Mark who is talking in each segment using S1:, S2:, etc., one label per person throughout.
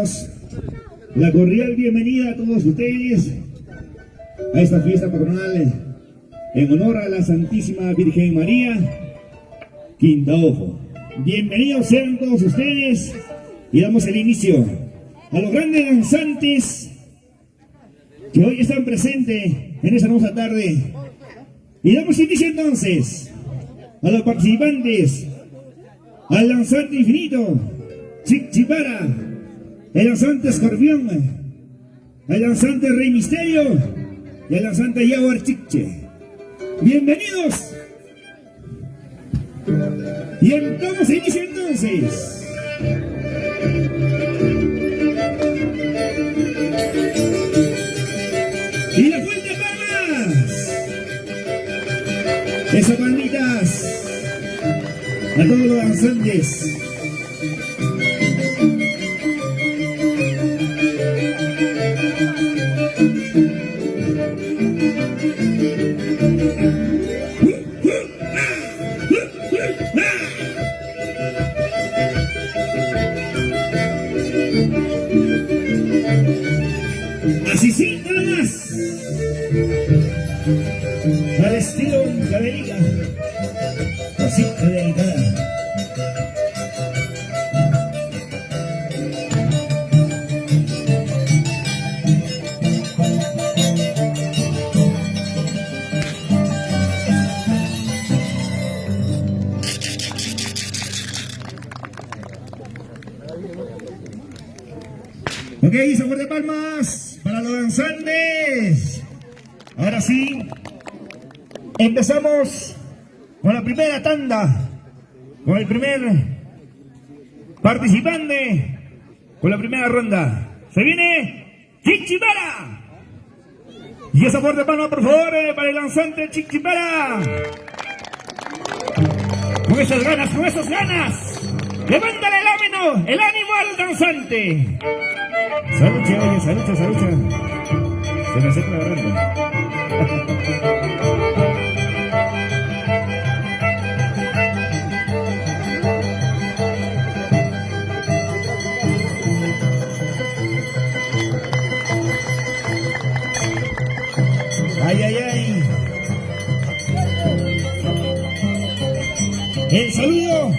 S1: damos la cordial bienvenida a todos ustedes a esta fiesta patronal en honor a la Santísima Virgen María Quintaojo. Bienvenidos sean todos ustedes y damos el inicio a los grandes danzantes que hoy están presentes en esta hermosa tarde. Y damos inicio entonces a los participantes, al danzante infinito, Chichipara, el danzante Escorpión, el danzante Rey Misterio y el danzante Jaguar Chiche. Bienvenidos. Y damos inicio entonces. Y la fuente de palmas. Esas palmitas a todos los danzantes. Así sí, nada más. Al estilo Caberica. Así, Caberica. Ok, sabor de palmas para los danzantes. Ahora sí, empezamos con la primera tanda, con el primer participante, con la primera ronda. Se viene Chichipara. Y esa fuerte palma, por favor, para el danzante Chichipara. Con esas ganas, con esas ganas. Levántale el ánimo al danzante. Salucha, oye, salucha. Se me seca la garganta. Ay. El saludo.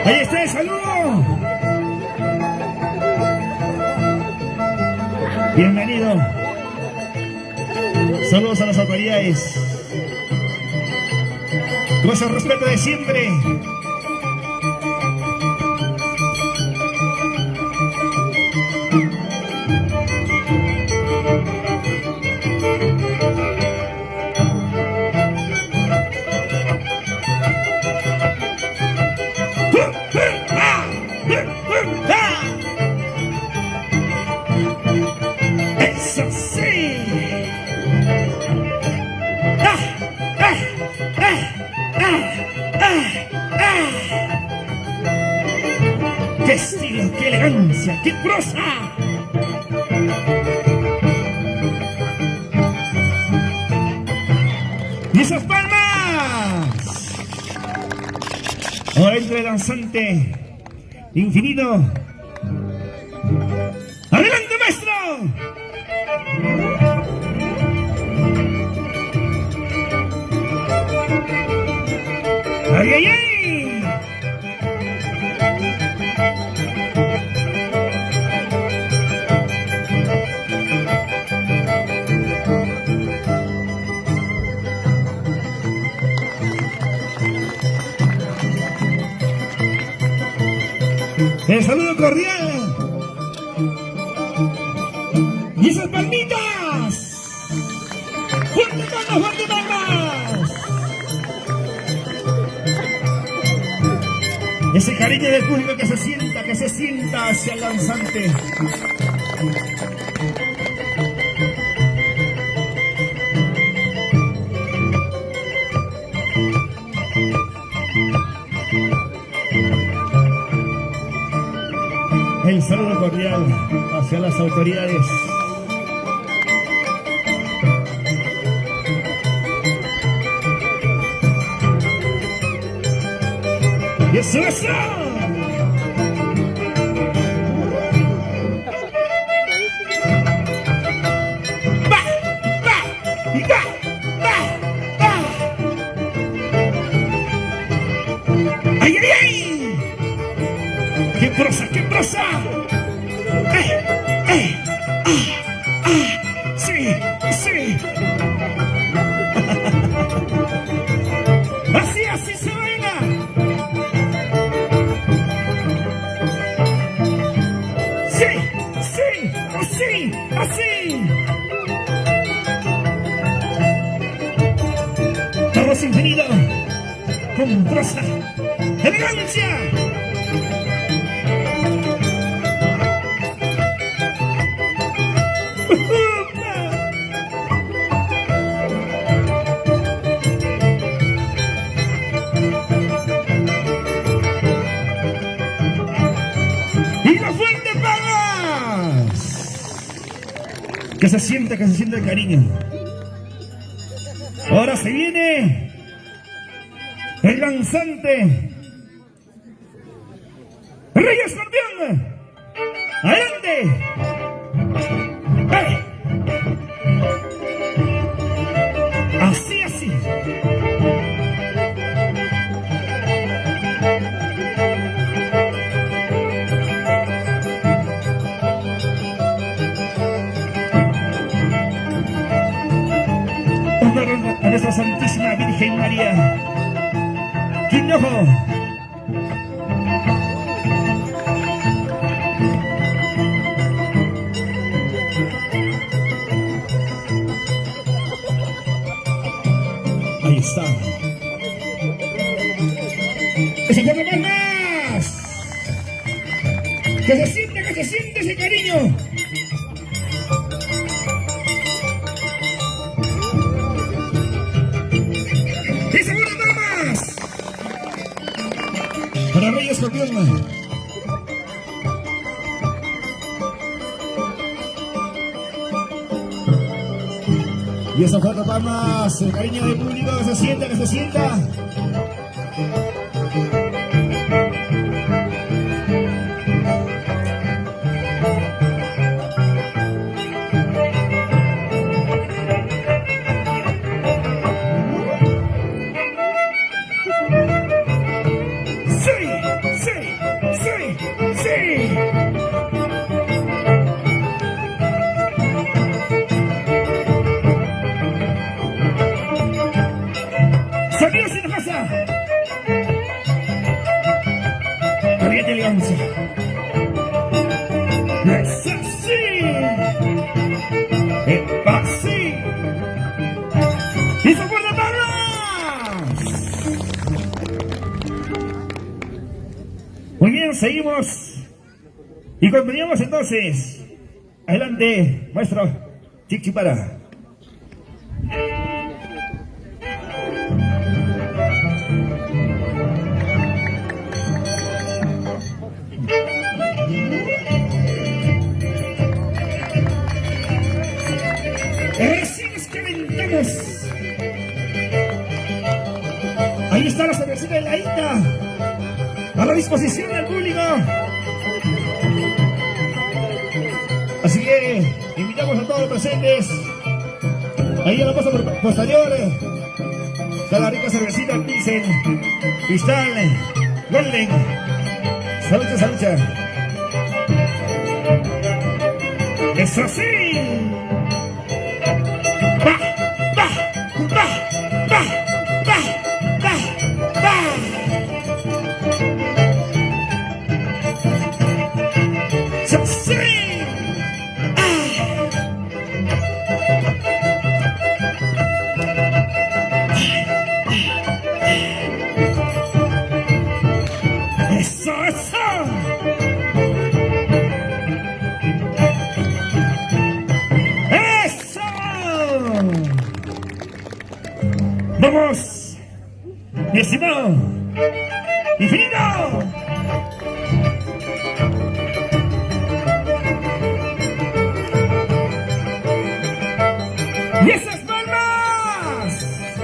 S1: Ahí está el saludo. Bienvenido. Saludos a las autoridades. Con ese respeto de siempre. Eso sí. ¡Qué estilo, qué elegancia, qué prosa! ¡Y esas palmas! Ahora entra el danzante infinito. ¡Adelante, maestro! ¡Ay! El saludo cordial. Y esas palmitas. ¡Fuerte palmas, fuerte palmas! Ese cariño del público que se sienta hacia el danzante. saludo cordial hacia las autoridades. ¡Y eso, eso! ¡Ay, ay, ay! ¡Qué prosa, qué prosa! ¡Sí, sí! ¡Así, así se baila! ¡Sí, sí, así, así! ¡Vamos infinido! ¡Con prosa! ¡Elegancia! ¡Y la fuerte palmas! Que se sienta el cariño. Ahora se viene el lanzante. ¡Rey Escorpión! ¡Adelante! ¡Hey! Así, así. Honor a nuestra Santísima Virgen María. ¡Quinojo! Ahí está. ¡Que se ponga más! ¡Que se siente ese cariño! ¡Y se ponga más! Para Rey Escorpión. Y esa falta palmas, el cariño del público que se sienta, que se sienta. ¡Sí! ¡Sí! ¡Sí! ¡Sí! ¡Sonidos en casa! ¡Corriente Leonza! ¡Es así! ¡Es así! ¡Y se fuerza palmas! Muy bien, seguimos. Y continuamos entonces. Adelante, maestro Chichipara. Así nos calentamos. Ahí está la cervecita heladita a la disposición del público. Así que invitamos a todos los presentes. Ahí en la paso posterior está la rica cervecita Pilsen, Cristal, Golden. Salucha, salucha. ¡Eso sí! ¡Va! ¡Va! ¡Va! ¡Va! ¡Va! ¡Va! ¡Va! ¡Sí! ¡Sí! ¡Eso, eso! ¡Vamos! ¡Mi estimado! ¡Infinito!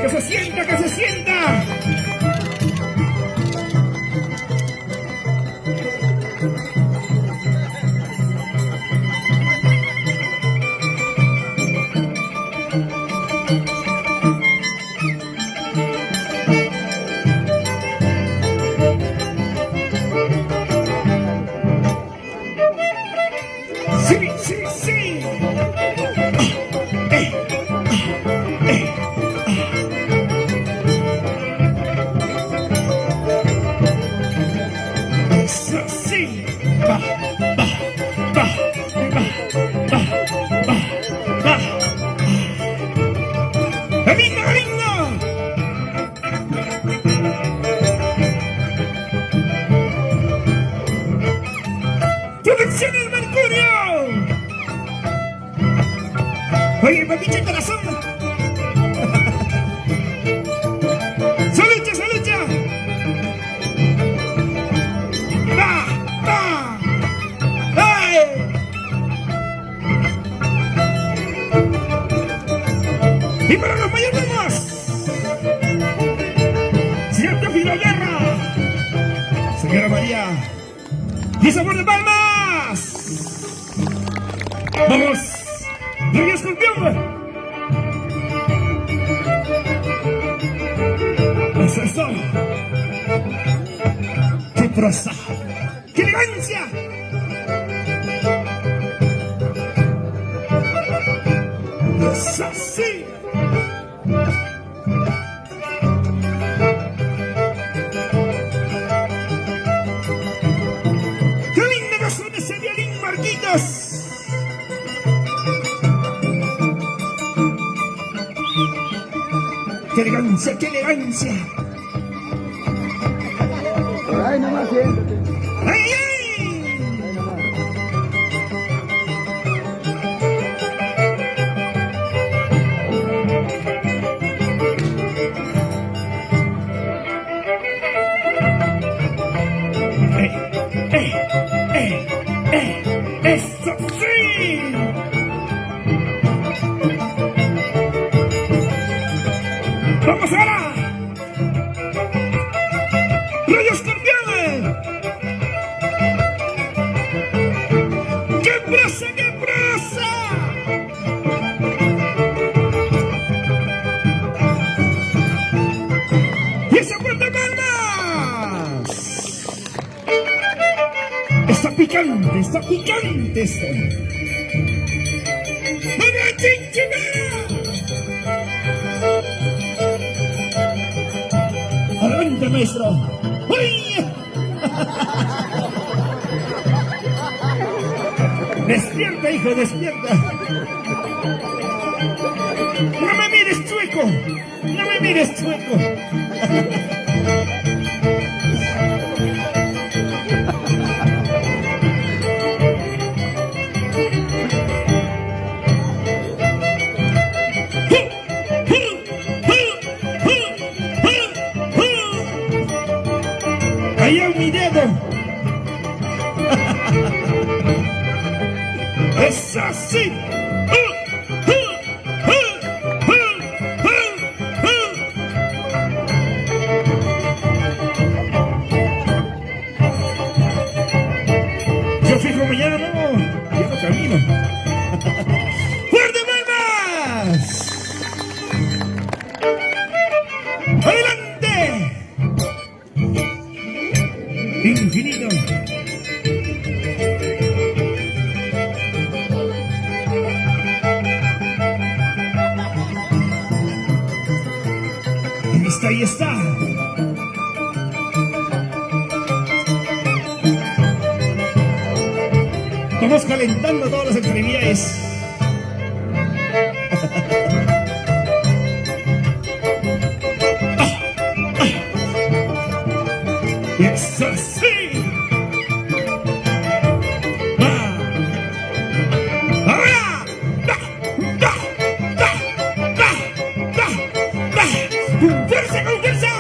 S1: Que se sienta, que se sienta. Sí, sí, sí. Eso sí. Va, va, va, va, va, va, va. ¡Lindo, lindo! ¡Producciones Mercurio! Oye, papiche corazón. ¡Salucha, salucha! ¡Va, va! ¡Ay! ¡Y para los mayordomos! ¡Señor Teófilo Guerra! ¡Señora María! ¡Y sabor de palmas! ¡Vamos! ¡Rey Escorpión! ¡Eso, eso! ¡Qué prosa! ¡Qué elegancia! ¡Es así! ¡Qué lindo que suena ese violín, Marquitos! ¡Qué elegancia, qué elegancia!
S2: Ay, nomás siéntate.
S1: ¡Ay, ay!
S2: Ay, nomás.
S1: ¡Eso sí! ¡Vamos ahora! ¡Rey Escorpión! ¡Qué prosa, qué prosa! ¡Y esa puerta palmas! Está picante, está picante esto. ¡Vamos, chinchimera! ¡Adelante, maestro! ¡Uy! ¡Despierta, hijo, despierta! ¡No me mires, chueco! ¡No me mires, chueco! ¡Allá mi dedo! ¡Es así! Yo fijo mañana no, yo no camino. ¡Fuerte palmas! ¡Adelante! Infinito. Ahí está, ahí está. Vamos calentando todas las extremidades. ¡Es así! ¡Va! ¡Ahora! ¡Da! ¡Da! ¡Da! ¡Da! ¡Da! ¡Da! ¡Con fuerza, con fuerza!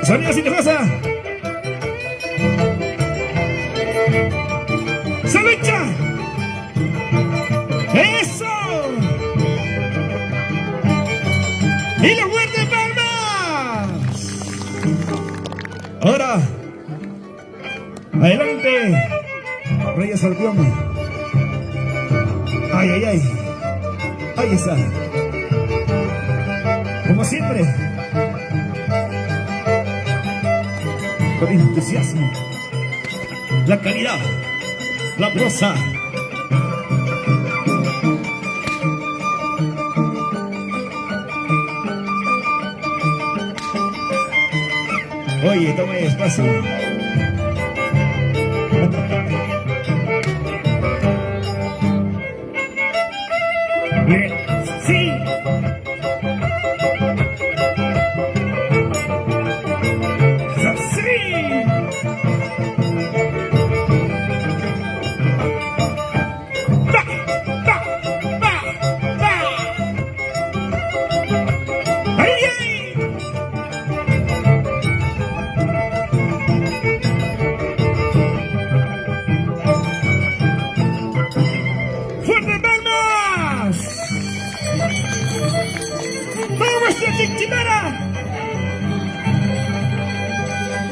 S1: Sonido sin defensa. ¡Se lucha! ¡Eso! ¡Y la muerde palmas! Ahora, adelante, Reyes Albión. Ay, ay, ay. Ahí está. Como siempre, con entusiasmo, la calidad, la prosa. Oye, tome despacio. Sí.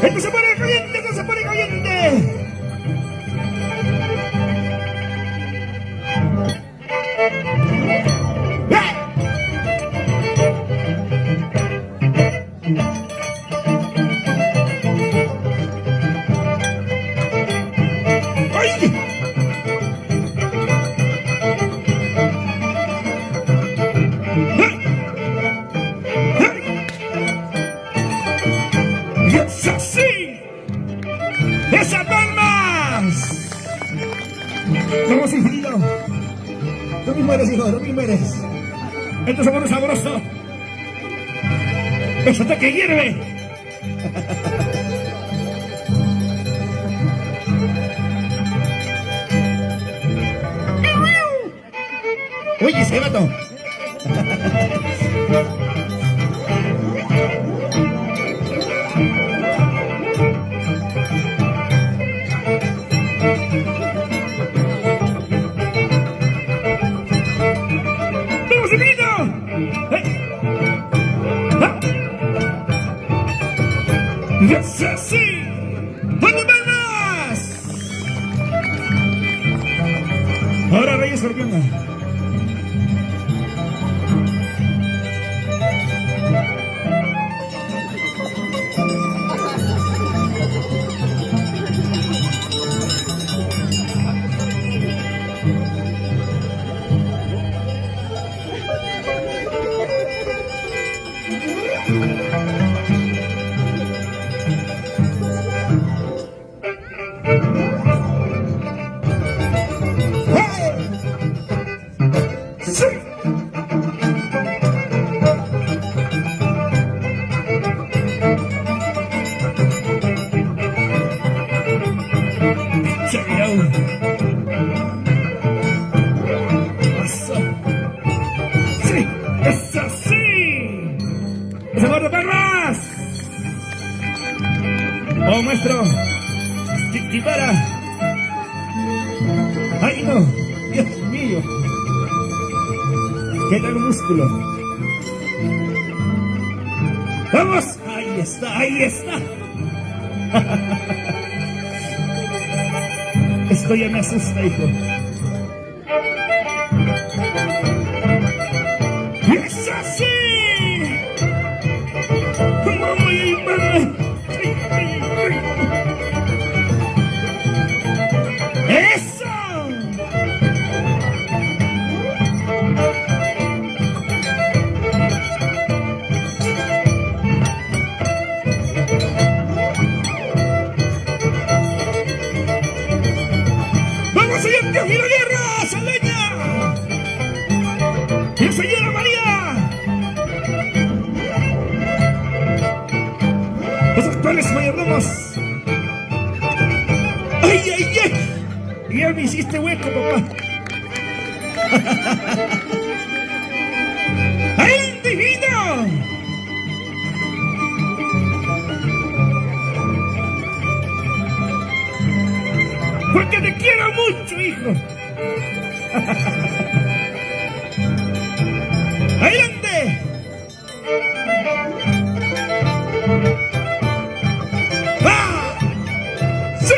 S1: ¡Esto se pone caliente! ¡Esto se pone caliente! ¡Esas palmas! Vamos, hijito. Tú mismo eres, hijo, tú mismo eres. Esto es sabor sabroso. Eso te que hierve. Oye, ese gato. ¡Es así! ¡Ponle palmas! Ahora Reyes Escorpión. ¡Es así! ¡Se guarda palmas! ¡Oh, maestro! ¡Chiquitara! ¡Ay, no! ¡Dios mío! ¿Qué tal músculo? ¡Vamos! ¡Ahí está! ¡Ahí está! Esto ya me asusta, hijo. ¡Es así! ¡Eso! ¡Vamos allá, Teófilo Guerra! ¡Saleña! ¡Y señora María! ¡Los actuales mayordomos! ¡Ay, ay, ay! Ya me hiciste hueco, papá. ¡Adelante, hijito! porque te quiero mucho, hijo. ¡Adelante! ¡Ah! ¡Sí!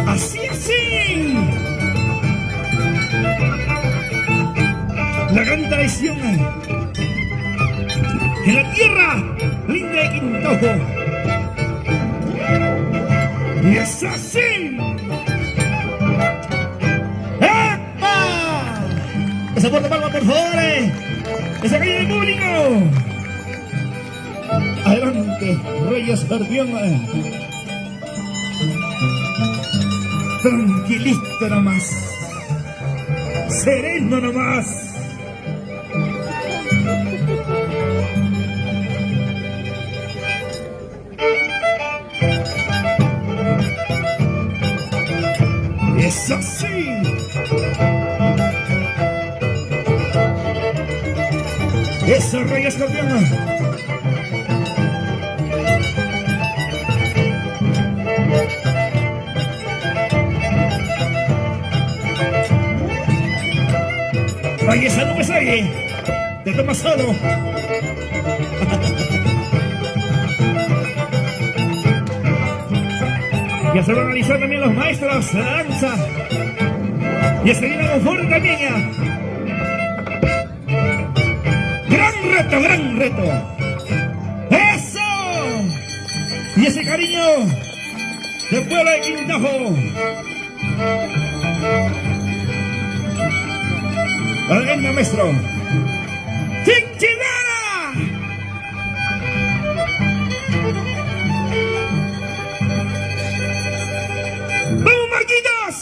S1: Así, así. La gran traición en la tierra linda de Quintojo. Y es así. ¡Epa! Esa puerta palma, por favor. Esa calle del público. Adelante, Reyes Escorpión. Tranquilito nomás. Sereno nomás. Es así. Eso, Rey Escorpión. Ay, esa no me sale. Te tomas solo. Ya se van a analizar también los maestros de la danza. Y se viene con fuerte también ya. Gran reto. ¡Eso! Y ese cariño del pueblo de Quintajo. Adelante, maestro. ¡Chinchidara! ¡Vamos, Marquitos!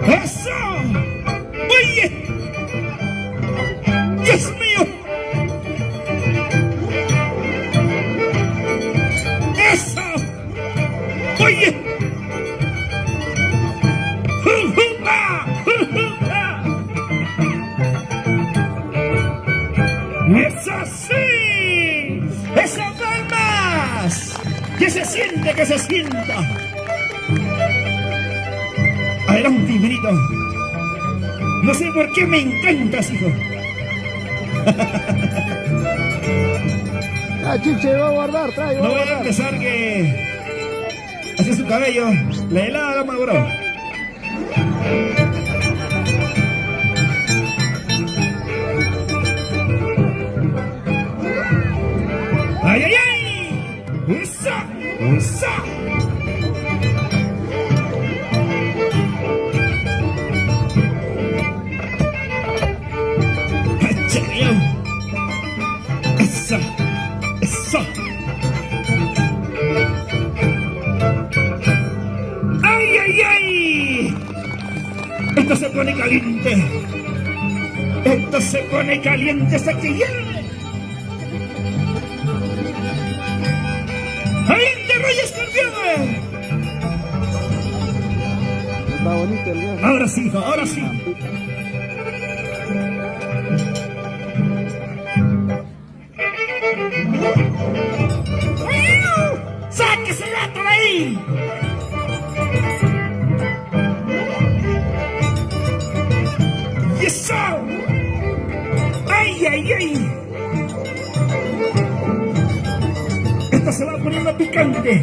S1: ¡Eso! ¡Oye! ¡Dios mío! ¡Eso! ¡Oye! ¡Es así! ¡Esas palmas! ¡Que se siente, que se sienta! Adelante, infinito. No sé por qué me encantas, hijo.
S2: Ah, Chiche, va a guardar, trae, va
S1: No
S2: a
S1: voy a
S2: guardar.
S1: empezar que... Así es su cabello. La helada la maduró. ¡Ay, ay, ay! ¡Usa! ¡Usa! ¡Acheo! ¡Esa! ¡Esa! ¡Ay, ay, ay! Esto se pone caliente. Esto se pone caliente hasta que hierve. ¡Adelante, Rey Escorpión!
S2: Está bonito el día.
S1: Ahora sí, hijo, ahora sí. ¡Sáquese el gato de ahí! ¡Y eso! ¡Ay, ay, ay! Esto se va poniendo picante.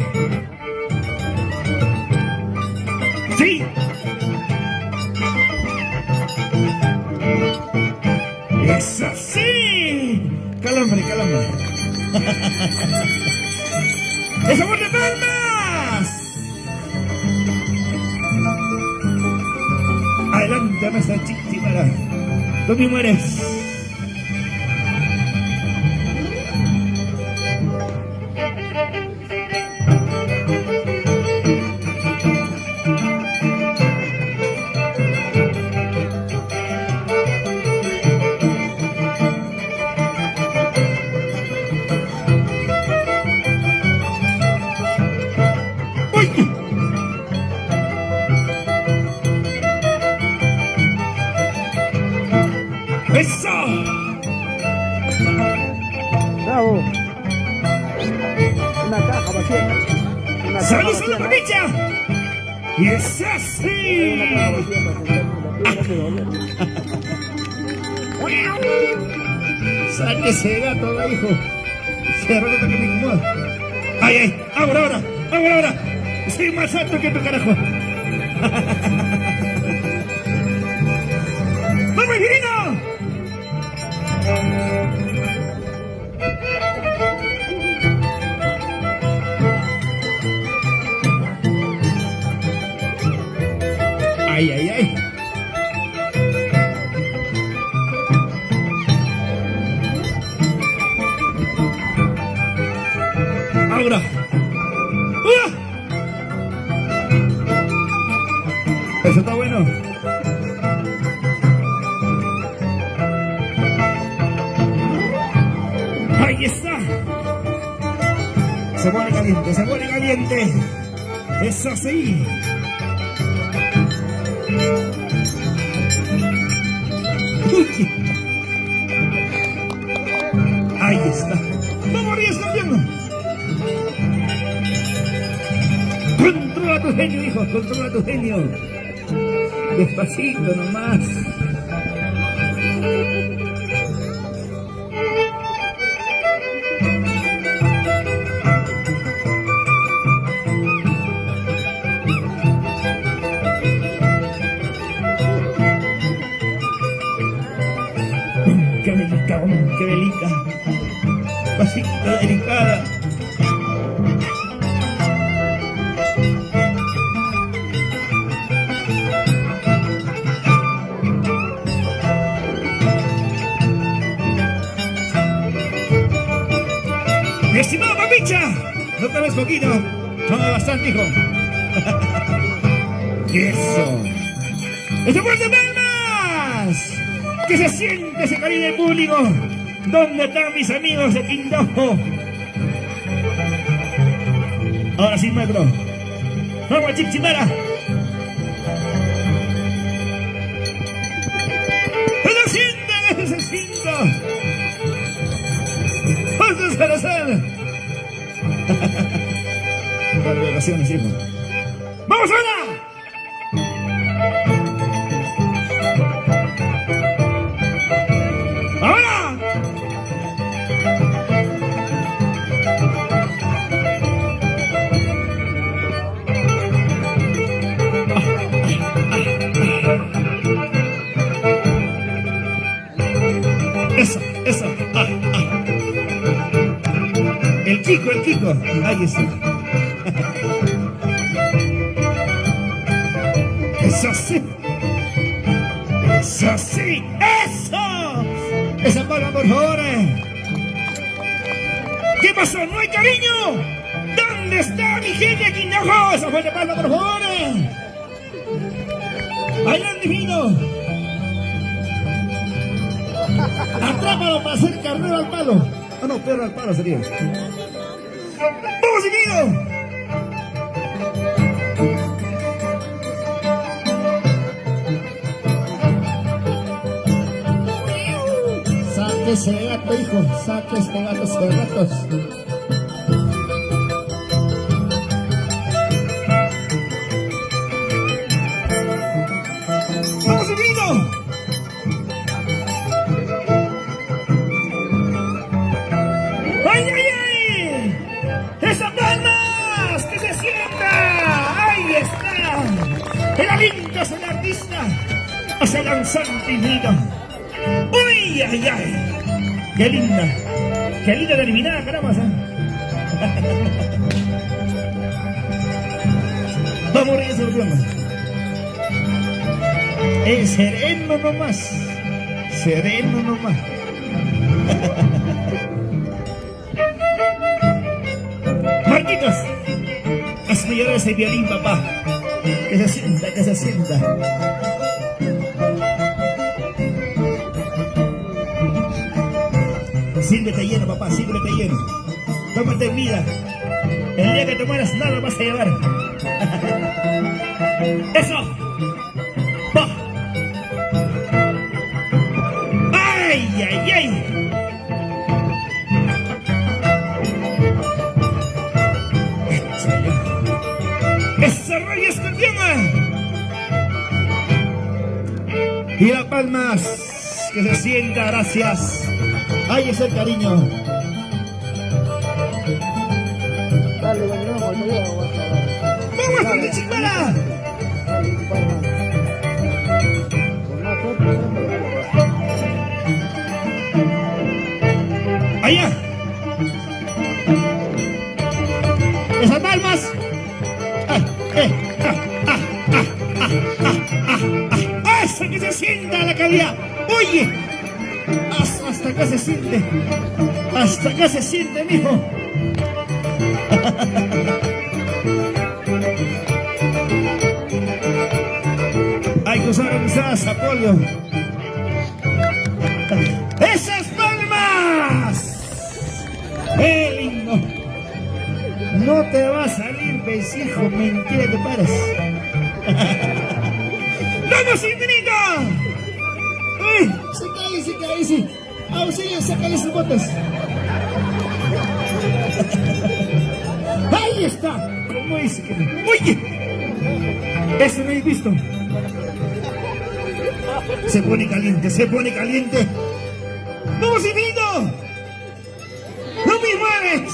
S1: ¡Sí! ¡Es así! ¡Calambre, calambre! ¡Esa de palmas! Adelante, nuestra chiquitita. Tú me mueres. ¡Eso!
S2: Bravo. Una caja vacía. Una caja
S1: ¡Salud,
S2: vacía,
S1: salud,
S2: ¿no?
S1: Papicha! ¡Y es
S2: Una
S1: así!
S2: caja vacía para sentarme, la primera que doble.
S1: Saque ese gato, hijo. Se arranca que me incomoda. ¡Ay, ay! ¡Ahora, ahora! ¡Ahora, ahora! ¡Soy más alto que tu carajo! ¡Vamos, Girino! ¡Ay, ay, ay! ¡Ahora! ¡Ah! Eso está bueno. Ahí está. Se pone caliente, se pone caliente. Eso sí. Uy. Ahí está. Vamos, Ríos, campeón. Controla tu genio, hijo, controla tu genio. Despacito nomás. Qué delicada, qué delicada. Pasito delicada. Mi estimado Papicha, no te ves poquito, toma bastante, hijo. Eso. ¡Este fuerte palmas! Que se siente ese cariño público. ¿Dónde están mis amigos de Quindojo? Ahora sí, maestro. Vamos, Chichimara. ¡Se siente, se siente! ¡Vamos a hacer! Las relaciones, hijo. ¡Vamos ahora! ¡Ahora! Eso, eso. El Kiko. Ahí está. Eso sí. Eso sí. ¡Eso! Esa palma, por favor. ¿Qué pasó? ¿No hay cariño? ¿Dónde está mi gente aquí abajo? Esa fuerte palma, por favor. ¡Adelante, divino! Atrápalo para hacer carrera al palo. Ah, no, perro al palo sería. ¡Vamos, divino! Saque ese gato, hijo. Saque este gato, ese gatos. ¡Vamos, divino! ¡Ay, ay, ay! ¡Esas palmas! ¡Que se sienta! ¡Ahí está! ¡El aliento es el artista! ¡Es el danzante infinito! ¡Uy, ay, ay! ¡Qué linda! ¡Qué linda de eliminada, caramba! Vamos a morir ese problema. Es sereno nomás. Sereno nomás. Marquitos, hazme llorar ese violín, papá. Que se sienta, que se sienta. Sírvete lleno, papá, sírvete lleno. Tómate vida. El día que te mueras, nada vas a llevar. ¡Eso! ¡Va! ay, ay. ¡Esa raya escorpiona! Y las palmas, que se sienta, gracias. Ahí es el cariño.
S2: Dale, bueno, vamos,
S1: ¡Vamos, con Chimbala! ¡Allá! ¡Esas palmas! ¡Hasta que se sienta la calidad! ¡Oye! ¡Hasta acá se siente! ¡Hasta acá se siente, mijo! Hay que usar avisadas, Apolio. ¡Esas palmas! ¡Qué lindo! No te va a salir, viejo, mentira que pares. ¡Vamos, infinito! ¡Uy! Se cae, sí. Auxilio, sácale sus botas. ¡Ahí está! ¿Cómo es que no? ¡Oye! Eso no he visto. Se pone caliente, se pone caliente. ¡Vamos, infinito! ¡No me mueves!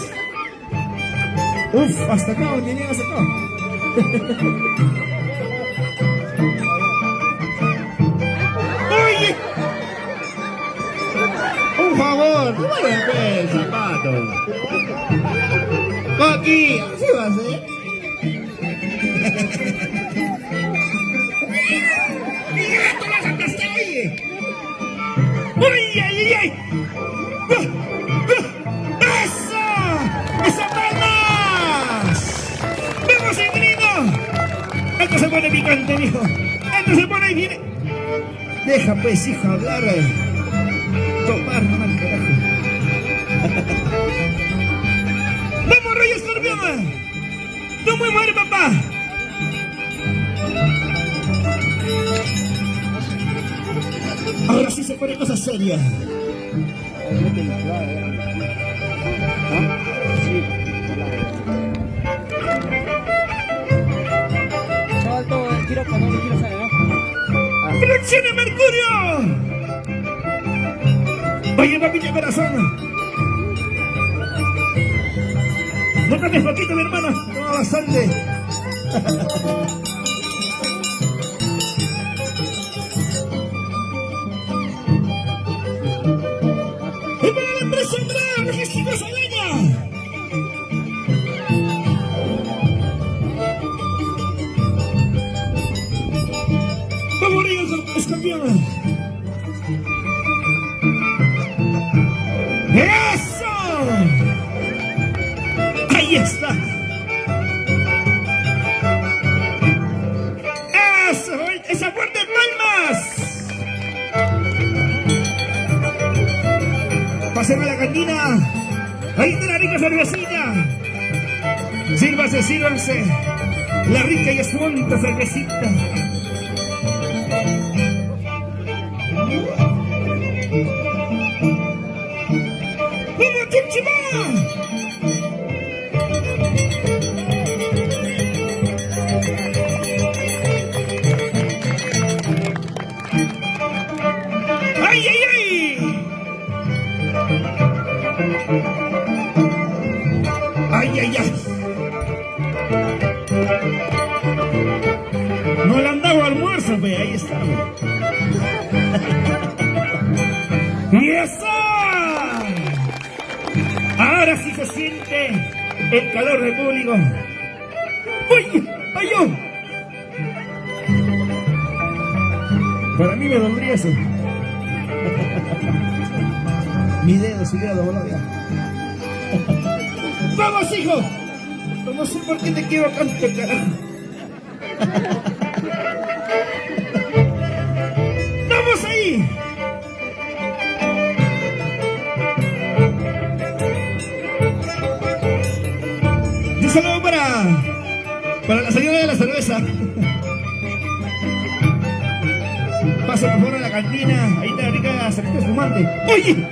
S1: Uf, hasta acá, donde llegas acá. ¡Oye! ¡Un favor! ¡No vaya a ver el zapato! ¡Aquí! ¿Así va a ser? ¡Mira, tú vas a aplastar, oye! ¡Uy, ay, ay, ay! ¡Eso! ¡Esa palmas! ¡Vamos, infinito! Esto se pone picante, mijo. Esto se pone bien. Deja, pues, hijo, hablar. Tomar, no mal carajo. ¡Vamos, Rey Escorpión! ¡No me muere, papá! Ahora sí se pone cosa seria.
S2: Salto, giro con el giro sale, ¿no?
S1: ¡Fracción de Mercurio! Oye, papito corazón. No cambies poquito, mi hermano. No, bastante. ¡Y para la empresa Andrea, logística Saldaña! ¡Vamos, Rey Escorpión! ¡Eso! ¡Ahí está! ¡Eso! ¡Esa fuerte palmas! Pásenme la cantina. Ahí está la rica cervecita. Sírvase, sírvanse. La rica y espumosa cervecita. ¡Vamos, Chimchimá! ¡Ay, ay, ay! ¡Ay, ay, ay! No le han dado almuerzo, ve, ahí está. ¡Y eso! Ahora sí se siente el calor del público. ¡Uy! ¡Ay, yo! Para mí me dolería eso. Mi dedo se hubiera doblado ya. ¡Vamos, hijo! No sé por qué te quiero tanto, carajo. ¡Vamos ahí! Un saludo para la señora de la cerveza. Pase por favor a la cantina. Ahí está la rica cerveza. este espumante. ¡Oye!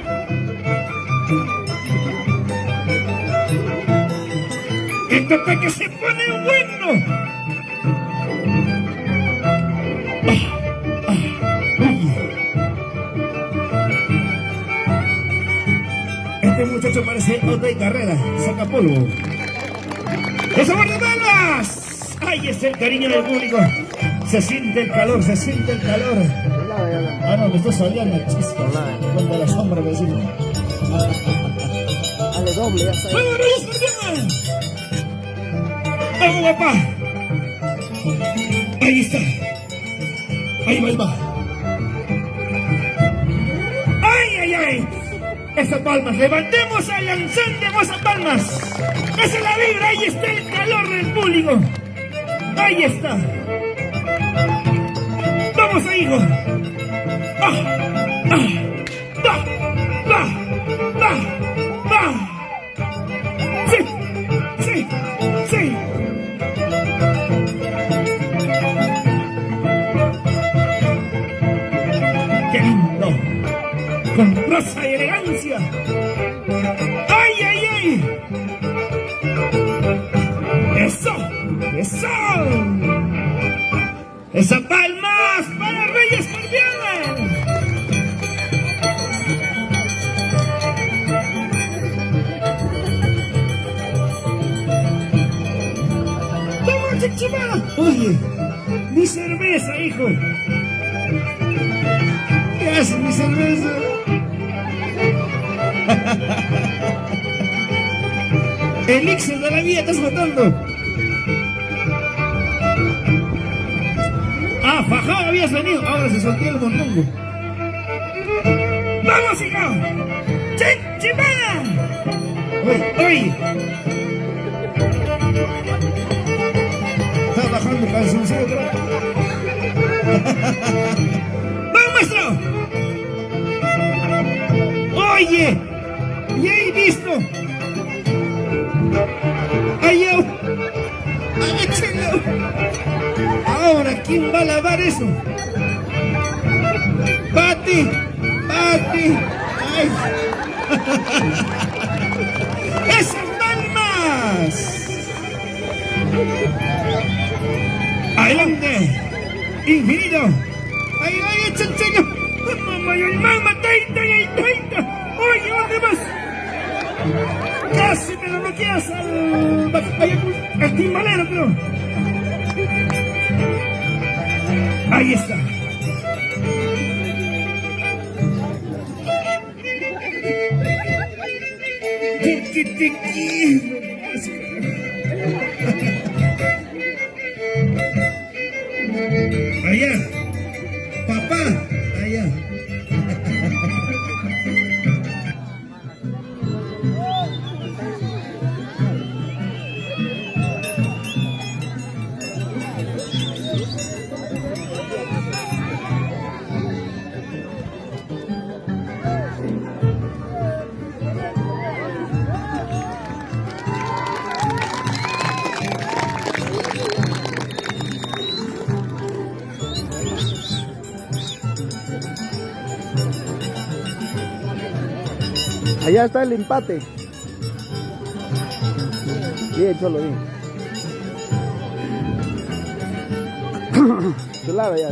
S1: ¡Esto hasta que se pone bueno! Este muchacho parece otra carrera, saca polvo. ¡El sabor de balas! ¡Ahí está el cariño del público! Se siente el calor, se siente el calor. Ah, no, me estoy saliendo, chispas. Cuando la sombra me decimos.
S2: Dale doble, ya está.
S1: ¡Vamos, Reyes, ¡vamos, papá! Ahí está. Ahí va, ahí va. ¡Ay, ay, ay! Esas palmas, levantemos al encendemos esas palmas. Esa es la vibra, ahí está el calor del público. Ahí está. Vamos ahí, hijo. Va. Sí, sí, sí. Qué lindo. Con rosa y elegancia. ¡Ay, ay, ay! ¡Eso! ¡Eso! ¡Esas palmas para Reyes Cordiales! ¡Toma, chichimada! Oye, mi cerveza, hijo. ¿Qué hace mi cerveza? Elixir de la vida, estás matando. Ah, fajado habías venido, ahora se soltó el mondongo. ¡Vamos, hijo! ¡Chichimada! ¡Oye! Está bajando calzoncillo, creo. ¡Vamos, maestro! ¡Oye! ¡Ya he visto! ¡Ay, yo! ¡Échalo! Ahora, ¿quién va a lavar eso? ¡Pati! ¡Pati! ¡Ay! ¡Esas palmas! ¡Adelante! ¡Infinito! ¡Ay, ay, chanchillo! ¡Mamá, taita! ¡Oye, dónde vas! ¡Casi me lo bloqueas al timbalero, creo! Ahí está. Porque te quiero. Allá. Papá. Allá.
S2: Allá está el empate. Bien, Cholo, bien. Chulada ya.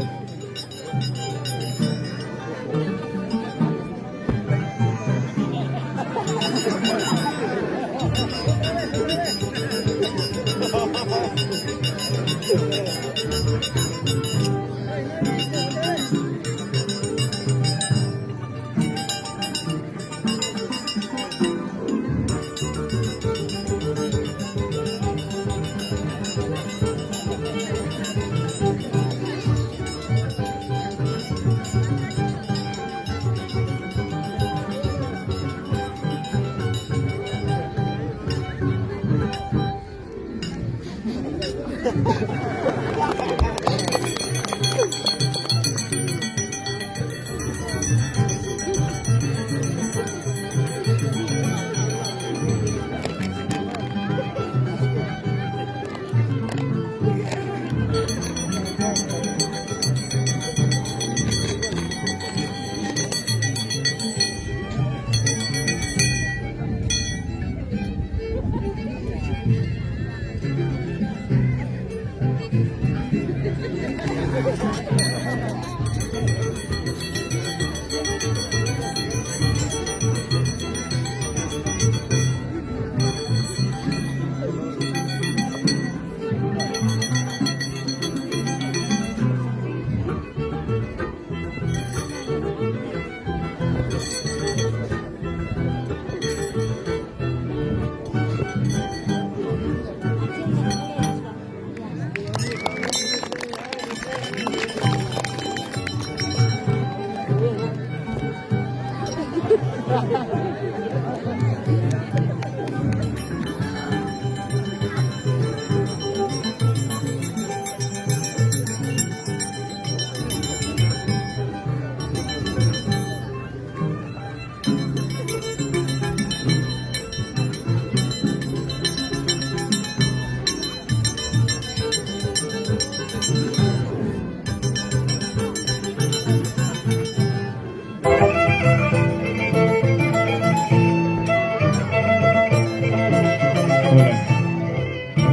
S1: Hola.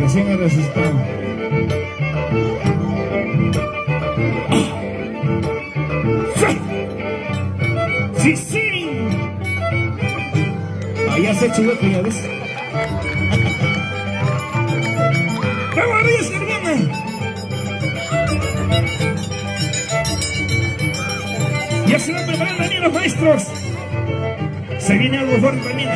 S1: Recién he resucitado. ¡Sí, sí! Ahí has hecho hueco, ya ves. ¡Vamos arriba, hermana! Ya se van preparando también los maestros. Se viene algo fuerte también,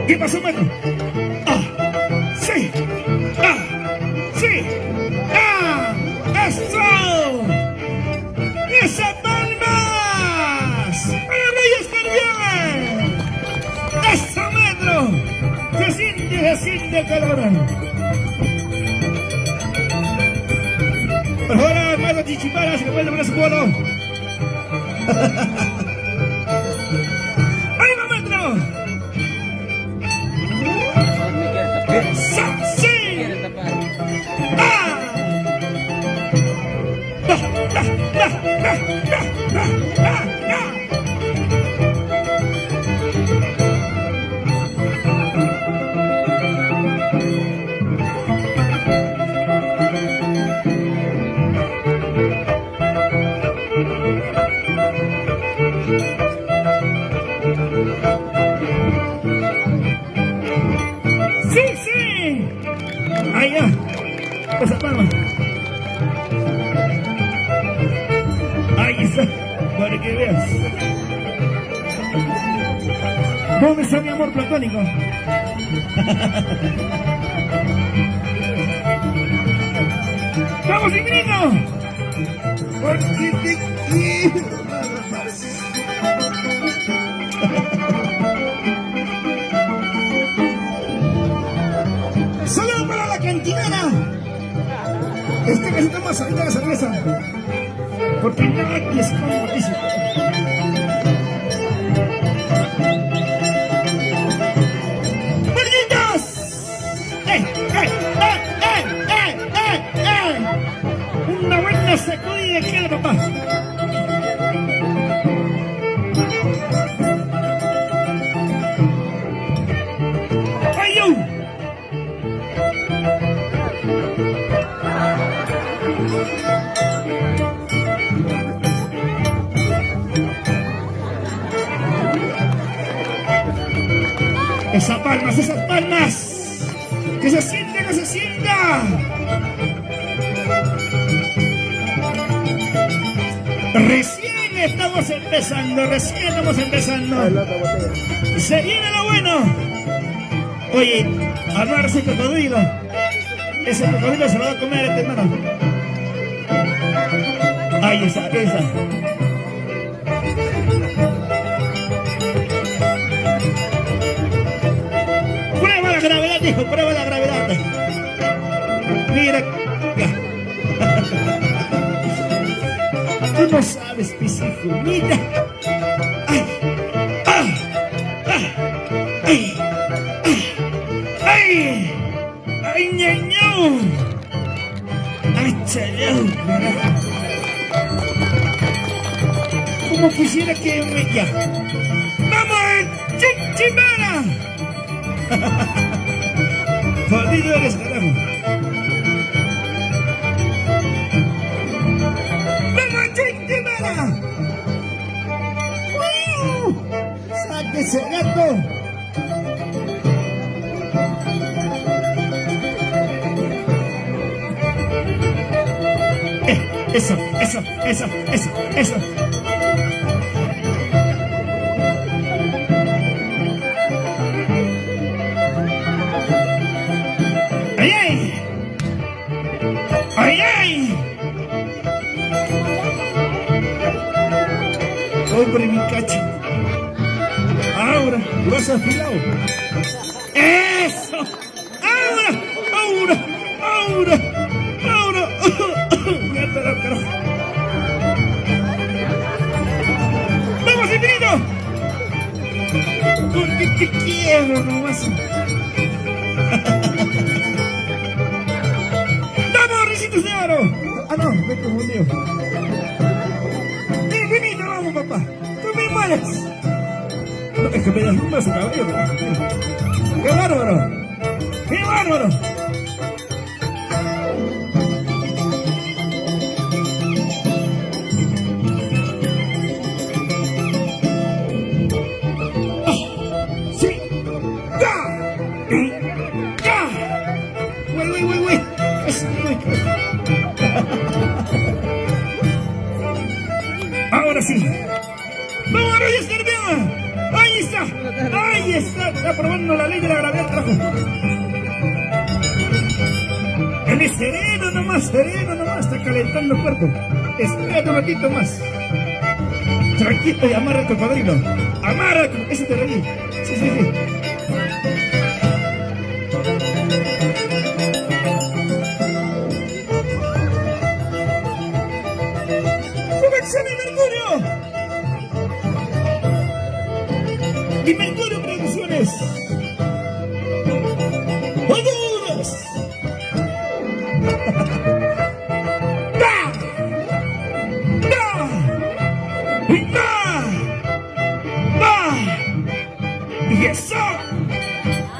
S1: ¿Qué pasó, maestro? ¡Sí! ¡Sí! ¡Eso! ¡Esas palmas! ¡Para Reyes Carvián! ¡Eso, maestro! Se siente el calor. Por favor, maestro Chichipara, se vuelve con su bolo. ¡Ahí va, maestro! ¡Sí! ¡Sí, sí! ¡Ahí ya! ¡Esa palma! ¡Ahí está! Para que veas. ¿Dónde está mi amor platónico? ¡Vamos, Ingrino! Porque te quiero nada más. ¡Saludos para la cantinera! Este que se toma salida de cerveza. Porque nadie es como dice. ¡Malditos! Una buena sacudida aquí al papá. ¡Ay, esas palmas, que se sienta, que se sienta. Recién estamos empezando. Se viene lo bueno. Oye, agarra ese cocodrilo. Ese cocodrilo se lo va a comer este hermano. Ahí está, esa. Prueba la gravedad, hijo, prueba la gravedad. Mira. Tú no sabes, pisijo. Mira. Ay. Ay. Ay. Ay, ñaño. Ay, chayao, carajo. Como quisiera que me ya. ¡Vamos, Chichimara! Jodido eres, carajo. ¡Vamos, Chichimara! ¡Saque ese gato! Eso, eso, eso, eso, eso. ¡Ay, ay! ¡Ay, ay! Hombre, mi cacho. Ahora, vas afilado. ¡Eso! ¡Ahora! ¡Ahora! ¡Ahora! ¡Ahora! ¡Ya te la carajo! ¡Vamos, infinito! Porque te quiero nomás. ¡Vamos, ricitos de oro! Ah, no, me confundió. Infinito, vamos, papá. ¡Tú me mueres! No, es que me deslumbra su cabello, ¿verdad? ¡Qué bárbaro! ¡Qué bárbaro! ¡Oh! ¡Sí! ¡Ya! ¡Ya! ¡Güey! ¡Es muy Ahora sí. ¡Vamos, Reyes Carbiana! ¡Ahí está! ¡Ahí está! Está probando la ley de la gravedad, carajo. Él es sereno nomás, está calentando el cuerpo. Espérate un ratito más. Tranquilo y amarra a tu padrino. Amarra, ese te reí. Sí. ¡Súbense mi Mercurio! Y Mercurio Producciones. ¡Honduras! ¡Da! ¡Y eso!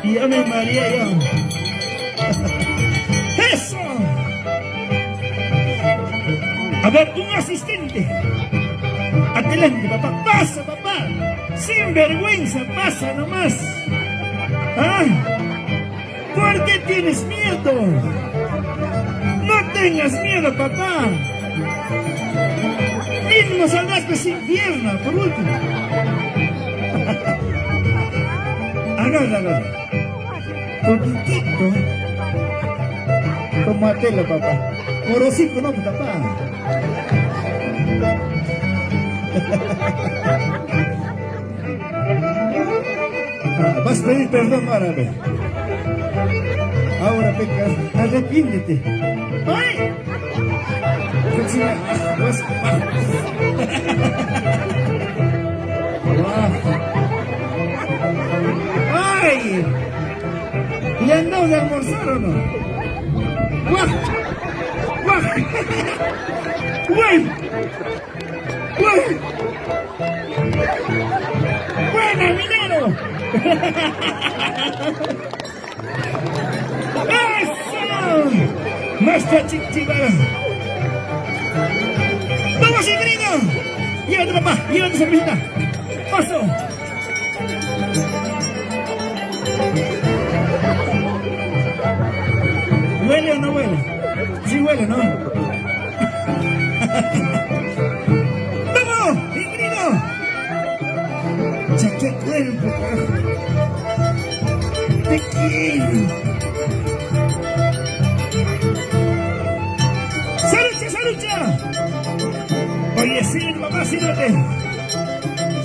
S1: Y Ave María ya. ¡Eso! A ver, un asistente. Adelante, papá. Pasa, papá. Sin vergüenza, pasa nomás. ¿Ah? ¿Por qué tienes miedo? No tengas miedo, papá. Mismo salvaste sin pierna, por último. Agarra. Poquitito. Tómatelo, papá. Morosito, no, papá. Vas a pedir perdón árabe. Ahora pecas, arrepiéntete. ¡Ay! ¡Ay! ¿Le han dado de almorzar o no? ¡Guau! ¡Guay! ¡Buena, minero! ¡Eso! ¡Más chichibara! ¡Vamos, Ingrino! ¡Llévate, papá! ¡Llévate, cervecita! ¡Paso! ¿Huele o no huele? Sí huele, ¿no? ¡Vamos! ¡Ingrino! ¡Chaqué cuerpo, carajo! ¡Te quiero! ¡Salucha! Oye, sirve, papá, sírvete.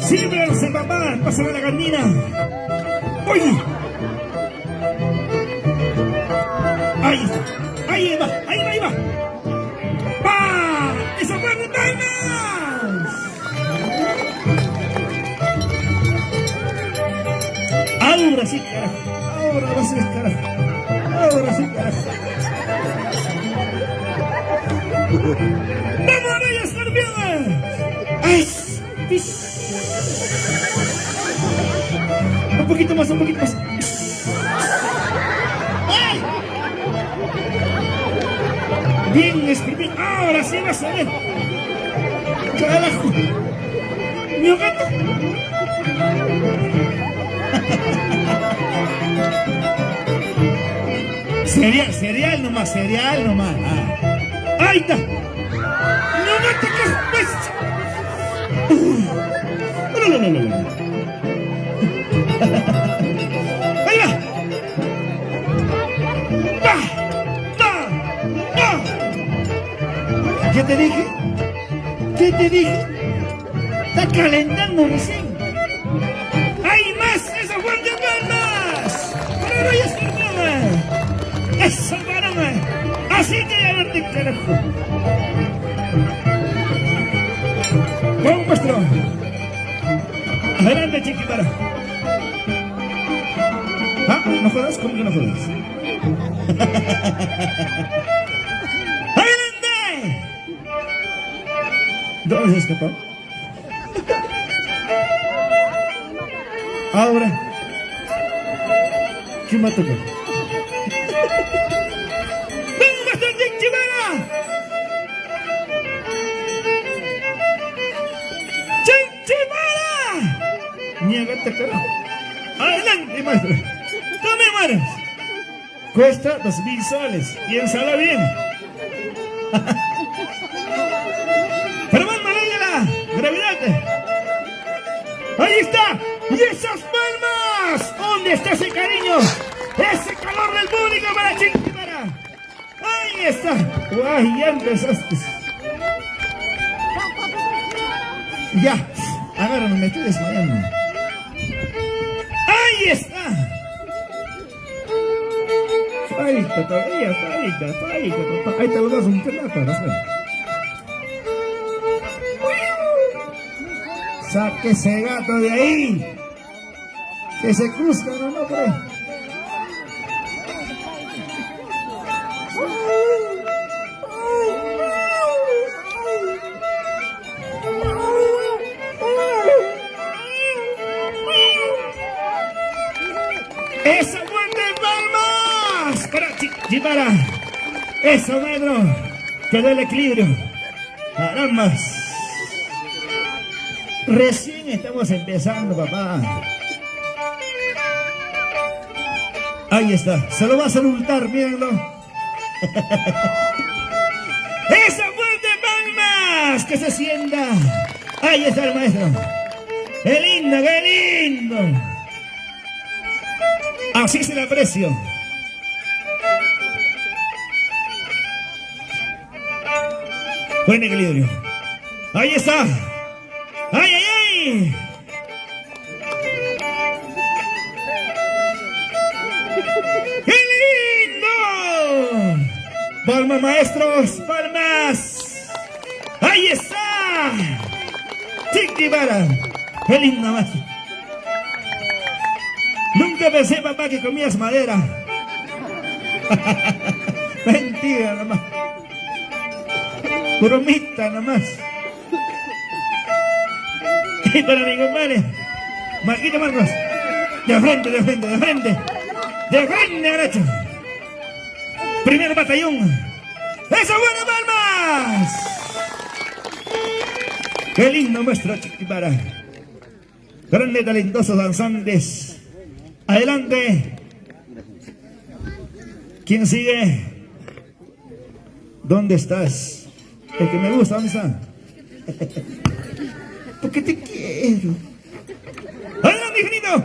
S1: Sírvense, papá. Pásame la gallina. Oye. Ahí va. ¡Pa! ¡Eso fue ventanas! Ahora sí, carajo. Ahora va a ser carajo. Ahora sí, carajo. ¡Vamos, Reyes Carbiana! Un poquito más. ¡Ay! Bien exprimido. Ahora sí vas a ver. Carajo. Mi gato. Cereal nomás. Ah. Ahí está. ¡No ataques! ¡No, no, no, no, no! ¡Ahí va! ¡Va! ¡Va! ¡Va! ¿Qué te dije? ¿Qué te dije? Está calentando recién. ¡Hay más! ¡Eso fuerte palmas! ¡Para Reyes Carmona! ¡Eso caramba! ¡Así que ya verte carajo! ¡Vamos, maestro! Adelante, chiquitara. ¿Ah? ¿No jodas? ¿Cómo que no jodas? ¡Adelante! ¿Dónde se escapó? Ahora, ¿quién va a tocar? ¡Venga, maestro Chichibara! ¡Chichibara! ¡Niégate, carajo! ¡Adelante, maestro! ¡Tome manos! Cuesta 2,000 soles. Piénsala bien. Pero más la gravedad. ¡Ahí está! ¡Y esas palmas! ¿Dónde está ese cariño? ¡Ese calor del público para Chiquitara! ¡Ahí está! ¡Ay, ya empezaste! Ya, agárrame, me estoy desmayando. ¡Ahí está! Falta todavía, falta, papá. Ahí te lo das un pedazo, ¿no? Saque ese gato de ahí. Que se cruzca, no creo. ¡Esa fuerte palmas! Para Chichibara. Eso, Pedro. Quedó el equilibrio. Carambas. Recién estamos empezando, papá. Ahí está. Se lo vas a ocultar, mírenlo. ¡Esa fuerte palmas! ¡Que se sienta! Ahí está el maestro. ¡Qué lindo, qué lindo! Así se le aprecio. Buen equilibrio. Ahí está. ¡Ay, ay, ay! ¡Qué lindo! ¡Palmas, maestros! ¡Palmas! ¡Ahí está! ¡Chiquibara! ¡Qué lindo, maestro! Nunca pensé, papá, que comías madera. Mentira nomás. Bromita nomás. Y para mi compadre, Marquito Marcos, de frente, de frente, de frente, de frente derecho. Primer batallón. ¡Eso, buenas palmas! ¡Qué lindo nuestro Chiquibara! Grandes, talentosos danzantes. Adelante. ¿Quién sigue? ¿Dónde estás? El que me gusta, ¿dónde está? Porque te quiero. ¡Adelante, infinito!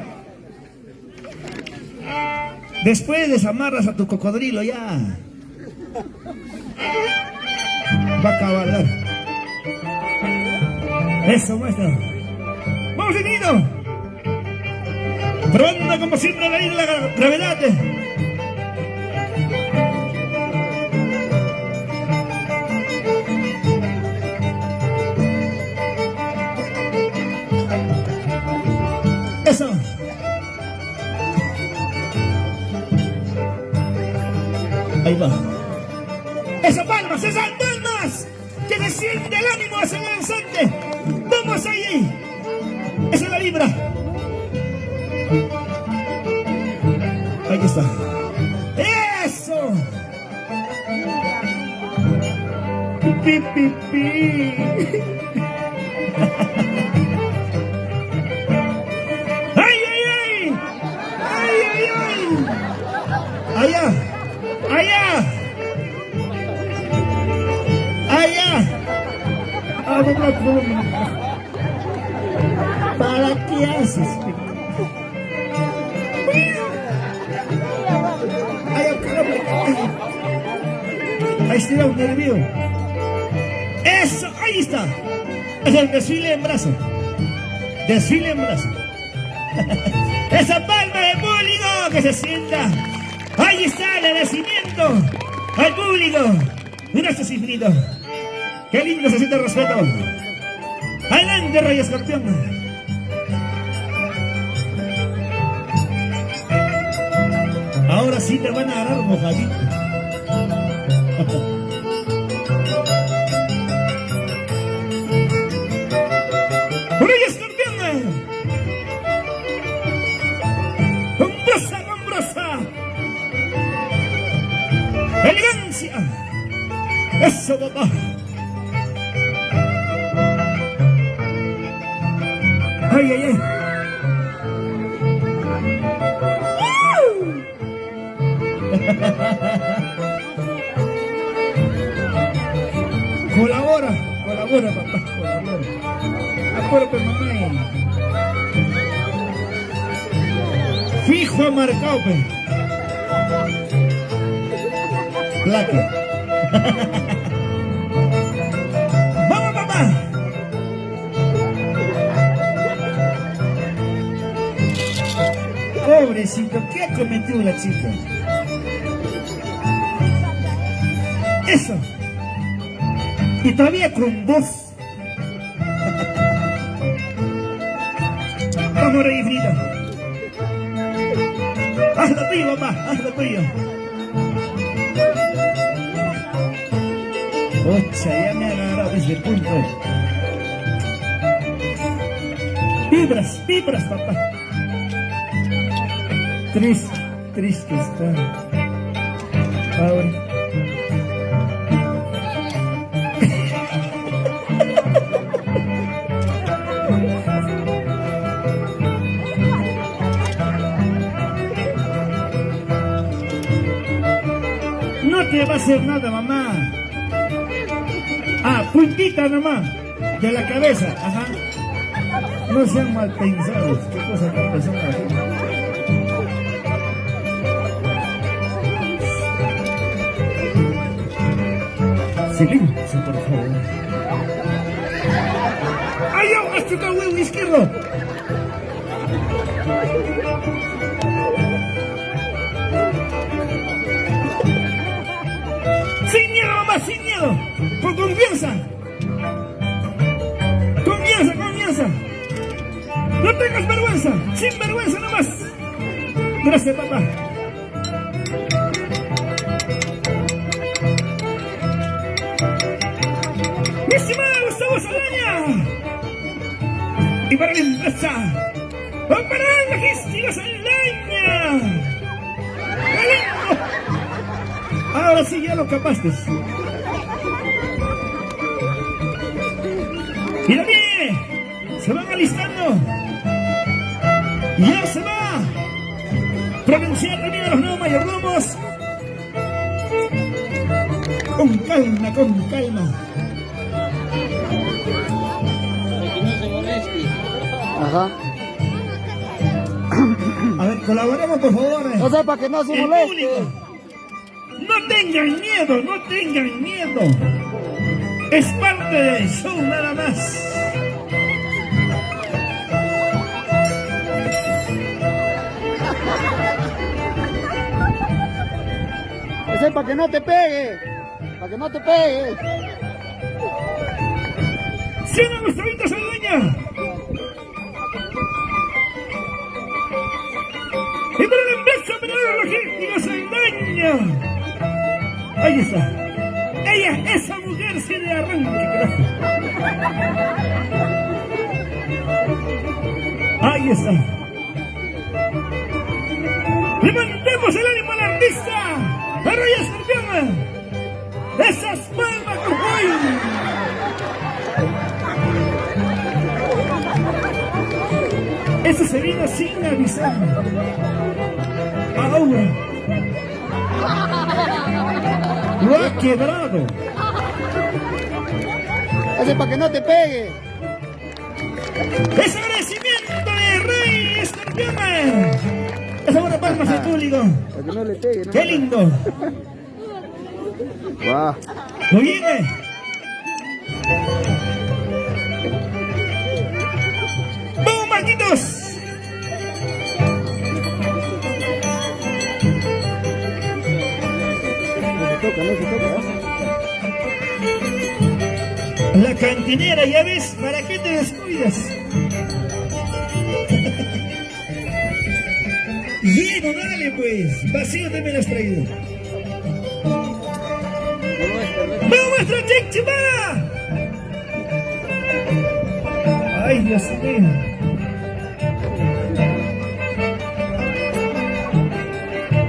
S1: Después desamarras a tu cocodrilo ya. Va a cabalgar. Eso, maestro. ¡Vamos, infinito! Probando como siempre la ley de la gravedad. Eso. Ahí va. ¡Esas palmas! ¡Esas palmas! ¡Que se siente el ánimo hacia el danzante! ¡Vamos ahí! ¡Esa es la vibra! Ahí está. ¡Eso! ¡Pi, pi, pi! ¡Allá! ¡Allá! ¡Allá! ¿Para qué haces? Ahí está un nervio. Eso, ahí está. Es el desfile en brazo. Desfile en brazo. Esa palma del público que se sienta. Ahí está el agradecimiento al público. Gracias infinito. Qué lindo se siente el respeto. Adelante, Rey Escorpión. Ahora sí te van a agarrar mojadito. Rey Escorpión. Hombrosa, hombrosa. Elegancia. Eso, papá. Ay, ay, ay. Colabora, colabora, papá, colabora. Acuérdate, mamá. Fijo marcado, pe. Placa. Vamos, papá. Pobrecito, ¿qué ha cometido la chica? Eso. Y todavía con voz. Vamos, Rey Infinito. Haz lo tuyo, papá, haz lo tuyo. Ocha, ya me ha agarrado desde el punto. Vibras, vibras, papá. Triste está. Ahora. No te va a hacer nada, mamá. Ah, puntita nomás. De la cabeza, ajá. No sean mal pensados. ¿Qué cosa tan pesada así? Silencio, por favor. ¡Ay, yo! ¡Has tocado el huevo izquierdo! ¡Sin miedo, mamá! ¡Sin miedo! ¡Con confianza! ¡Confianza, confianza! ¡No tengas vergüenza! ¡Sin vergüenza nomás! Gracias, papá. ¡Mi estimado Gustavo Saldaña! Y para la empresa, para la logística Saldaña. ¡Lindo! Ahora sí ya lo capaste. ¡Mira bien! Se van alistando. Ya se va a pronunciar también a los nuevos mayordomos. Con calma, con calma.
S3: Que no se moleste.
S2: Ajá.
S1: A ver, colaboremos por favor.
S2: O sea, para que no se
S1: El
S2: moleste.
S1: público. No tengan miedo, no tengan miedo. Es parte del show nada más.
S2: Ese es para que no te pegue. Para que no te pegue.
S1: ¡Sigan Gustavito Saldaña! ¡Y para la empresa operadora logística Saldaña! Ahí está. Ella, esa mujer se le arranque, carajo. Ahí está. Levantemos el ánimo al artista. ¡A Rey Escorpión! ¡Esas palmas, Cojoy! Eso se vino sin avisar. Ahora lo ha quebrado.
S2: Ese es para que no te pegue.
S1: ¡Es agradecimiento de Rey Escorpión! ¡Esa buena palmas al público!
S2: Para que no le pegue, ¿no?
S1: ¡Qué lindo!
S2: Guau.
S1: Muy bien, ¡Vamos, Marquitos!
S2: No se toca.
S1: La cantinera, ya ves, ¿para qué te descuidas? Lleno, dale pues, vacío también has traído. ¡Vamos, nuestro Chichimara! ¡Ay, Dios mío!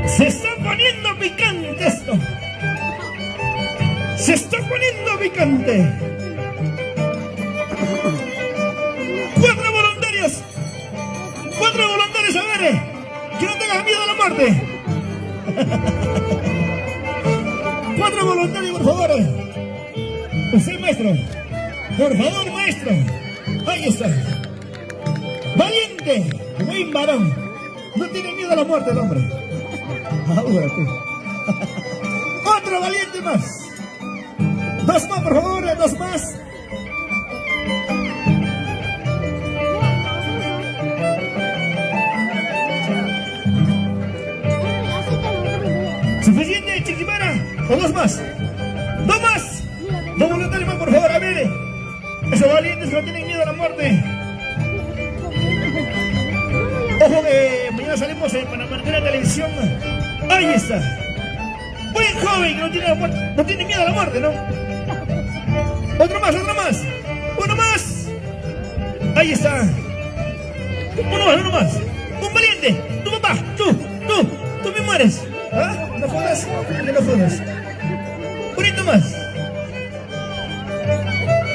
S1: Se está poniendo picante esto. Se está poniendo picante. 4 voluntarios. 4 voluntarios, a ver. Que no tengas miedo a la muerte. 4 voluntarios, por favor. Usted, maestro. Por favor, maestro. Ahí está. Valiente. Buen varón. No tiene miedo a la muerte el hombre. Ahora, otro valiente más. 2 más, por favor, 2 más. ¿Suficiente, Chiquimara? ¿O 2 más? 2 más. 2 voluntarios más, por favor, a ver. Esos valientes que no tienen miedo a la muerte. Ojo que mañana salimos en Panamericana Televisión. Ahí está. Buen joven que no tiene miedo a la muerte, ¿no? Otro más, otro más. Uno más. Ahí está. Uno más. Un valiente. Tu papá. Tú me mueres. ¿Ah? No jodas. No jodas. Bonito más.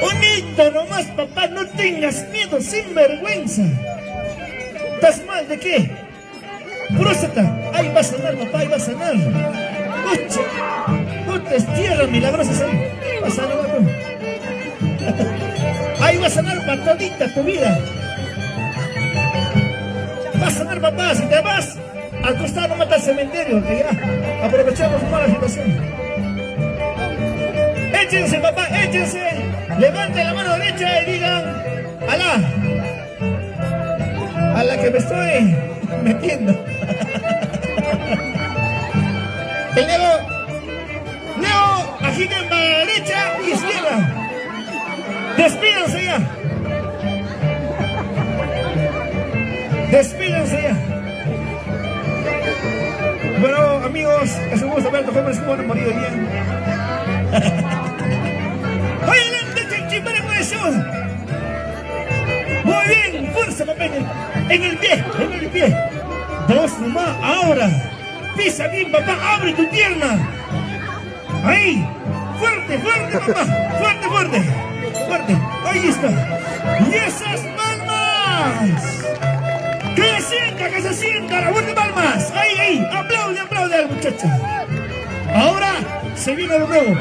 S1: Bonito nomás, papá. No tengas miedo, sin vergüenza. ¿Estás mal de qué? Próstata. Ahí va a sanar, papá, ahí va a sanar. Ocha. Puta, es tierra milagrosa, ¿sabes? Va a sanar, ahí va a sanar para todita tu vida. Va a sanar, papá. Si te vas al costado, no mata al cementerio, que ya aprovechamos más la situación. Échense, papá, échense. Levanten la mano derecha y digan: Alá. A la que me estoy metiendo. El Leo, agiten para la derecha y izquierda. Despídanse ya. Despídanse ya. Bueno, amigos, es un gusto ver a los jóvenes que han morido bien. ¡Adelante, Chichimara, con eso! Muy bien, fuerza, papá, en el pie. 2 nomás, ahora. Pisa bien, papá, abre tu pierna. Ahí, fuerte, papá, fuerte. Ahí está. Y esas palmas. Que se sienta, la buena palmas. Ahí, aplaude al muchacho. Ahora se viene lo nuevo.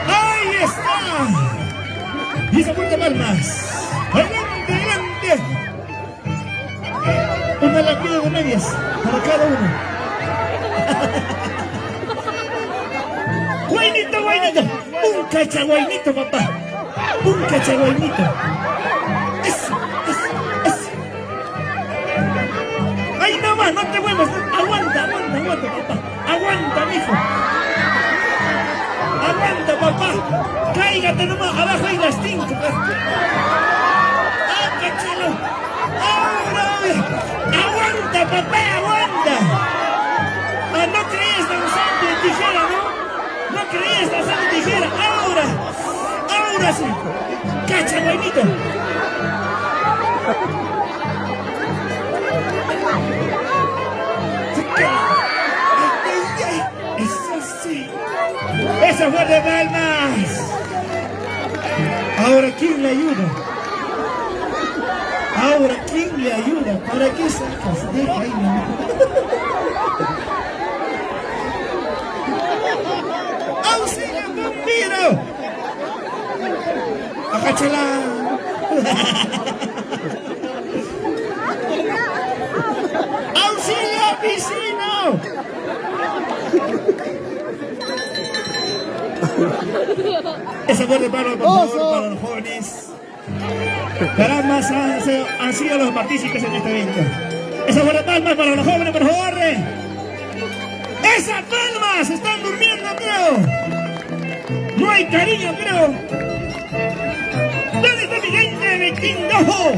S1: Ahí está. Y esa fuerte palmas. Adelante. Una lápida de medias para cada uno. Guainito. Un cachaguainito, papá. Un cachaguainito. Eso. Ahí nomás, no te muevas. Aguanta, papá. Aguanta, mijo. Aguanta, papá. Cáigate nomás. Abajo hay las 5. ¡Cachalo! ¡Aguanta, papá! ¡Aguanta! No creías danzando en tijera, ¿no? No creías danzando en tijera. Ahora sí. ¡Cacha, guainito! Eso sí. ¡Eso fue de palmas! Ahora, ¿quién le ayuda? ¿Para qué sacas? Deja ahí, mamá. ¡Auxilio, bombero! ¡Échala! ¡Auxilio, vecino! Esa fuerte palma, por favor, para los jóvenes. Carambas han sido los partícipes en este evento. Esa fuerte palma para los jóvenes, por favor. ¡Esas palmas! ¡Están durmiendo, creo! No hay cariño, creo. ¿Dónde está mi gente de Quindojo?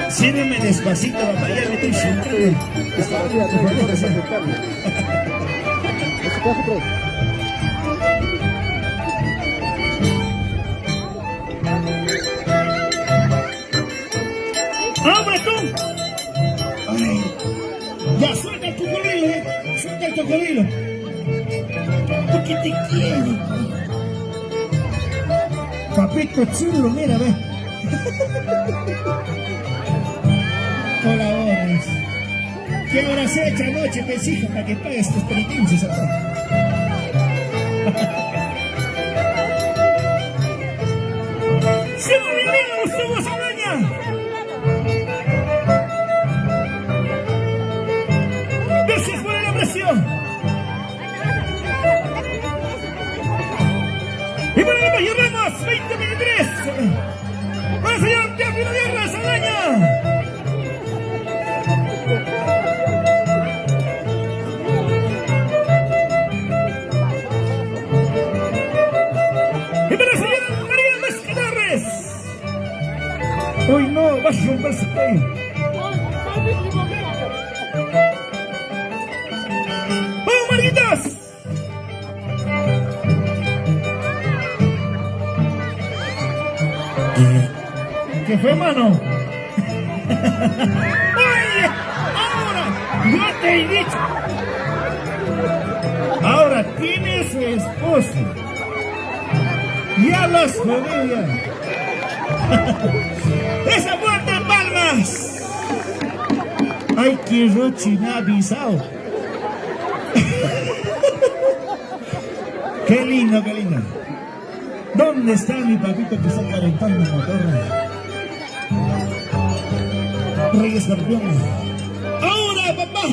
S1: Sírveme despacito, papá, ya me estoy sentando. ¡Hombre, tú! Ay, ya, suelta el cocodrilo, suelta el cocodrilo. Porque te quiero. Papito chulo, mira, ve. Colaboras. ¿Qué horas hecha anoche, pues, hija, para que pagues tus penitencias acá? ¡Sí, mi amigo Gustavo Saldaña! ¡Gracias por el aprecio! ¡Y por el Valle Ramos, 2023! ¡Para el señor Teófilo Guerra Saldaña! ¡Y para la señora María Mascatarres! ¡Uy, no! ¡Vas a romper su cuello! ¡Vamos, Marquitos! ¿Qué fue, mano? ¡Oye! ¡Ahora! ¡No te he dicho! Ahora tiene su esposo. Ya los jodió ya. ¡Esa puerta en palmas! ¡Ay, qué rochi me ha avisado! ¡Qué lindo, qué lindo! ¿Dónde está mi papito que está calentando el motor? Rey Escorpión. ¡Ahora, papá!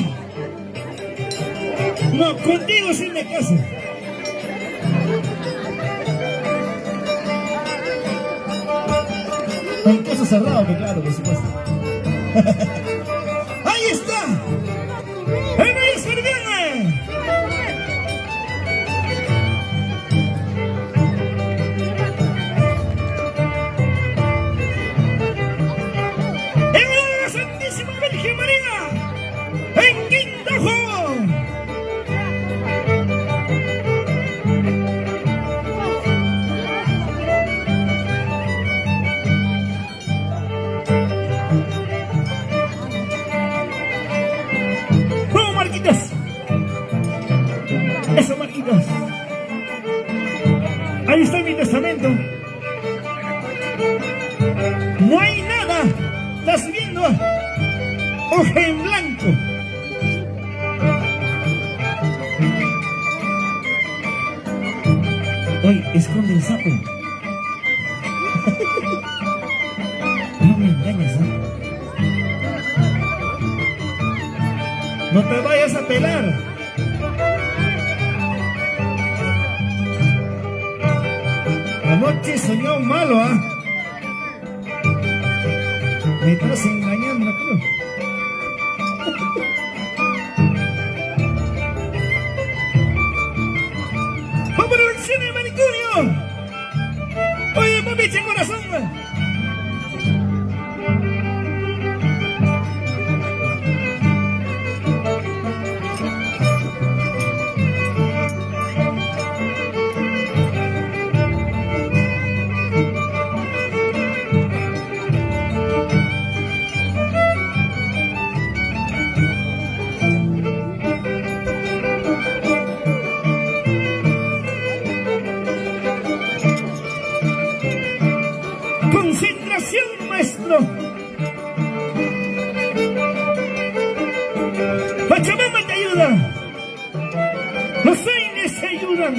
S1: No, contigo sí me caso. En caso cerrado, que claro, por supuesto. ¡Ahí está! ¡El Rey Escorpión! Eso, Marquitos. Ahí está mi testamento. No hay nada. ¿Estás viendo? Hoja en blanco. Oye, esconde el sapo. No me engañes, ¿eh? No te vayas a pelar. Anoche soñó un malo, ¿ah? Me estás engañando, creo. ¡Vamos por el cine, manicomio! Oye, papiche corazón. Concentración, maestro. Pachamama te ayuda. Los aires te ayudan.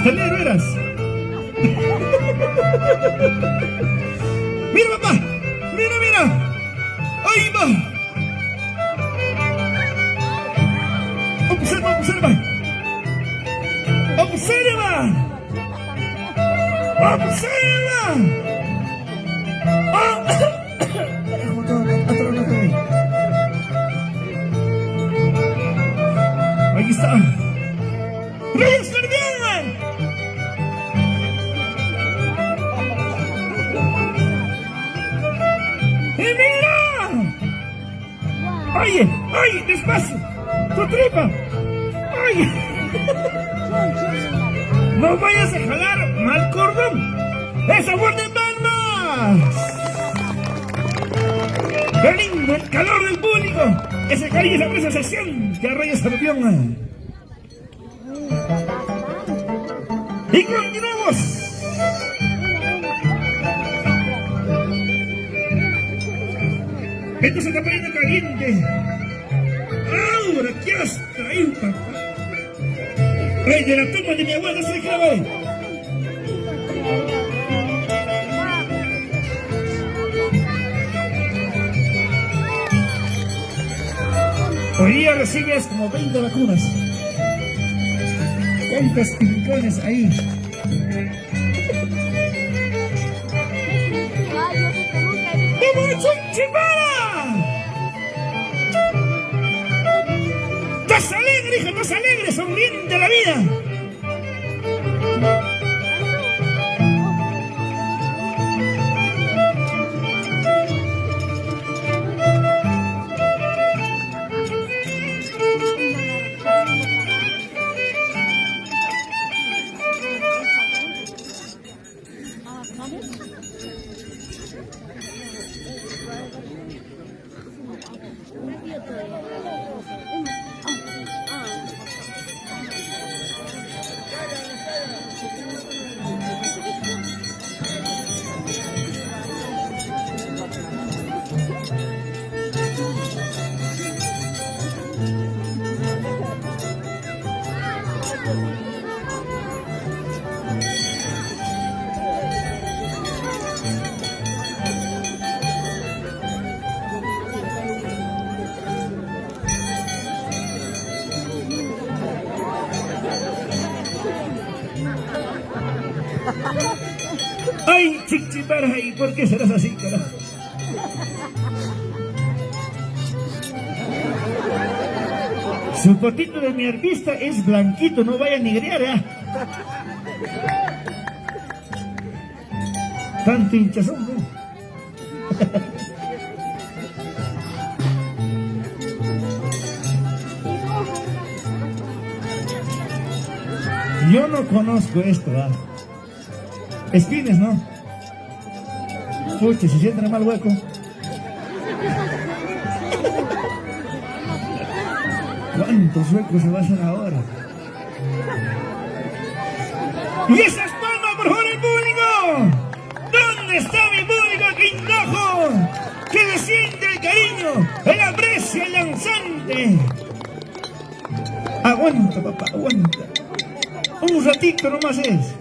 S1: pastelero eras. Mira, papá. Mira, mira. Ahí va. Observa, observa. Observa. Observa. ¡Ah! Ahí está. ¡Rey Escorpión! ¡Y mira! ¡Oye! ¡Oye! ¡Despacio! ¡Tu tripa! ¡Oye! ¡No vayas a jalar mal cordón! ¡Esa fuerte palmas! ¡Qué lindo el calor del público! ¡Ese cariño, esa presentación que Rey Escorpión! ¡Y continuamos! Esto se está poniendo caliente. Ahora, ¿qué has traído, papá? ¡Ay, de la tumba de mi abuela se grabó! Hoy día recibes como 20 vacunas. ¿Cuántos pincones ahí? ¡Vamos, Chunchimara! ¡Estás alegre, hijo! ¡Estás alegre! ¡Sonriente de la vida! ¡Ay, Chichipara! ¿Y por qué serás así, carajo? Su potito de mi artista es blanquito, no vaya a nigrear, ¿eh? Tanto hinchazón, ¿no? Yo no conozco esto, ¿ah? Espines, ¿no? Pucha, se siente en mal hueco. ¿Cuántos huecos se va a hacer ahora? ¡Y esas palmas, por favor, el público! ¿Dónde está mi público quindojo? Que le siente el cariño, el aprecio, el lanzante. Aguanta, papá, aguanta. Un ratito nomás es.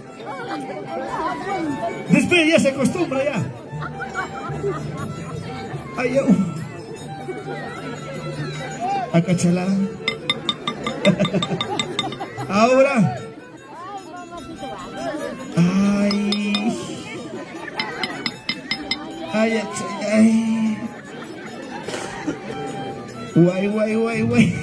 S1: Después ya se acostumbra ya. Ay, acachalá. Ahora. Ay. Ay, ay. Guay, guay, guay, guay.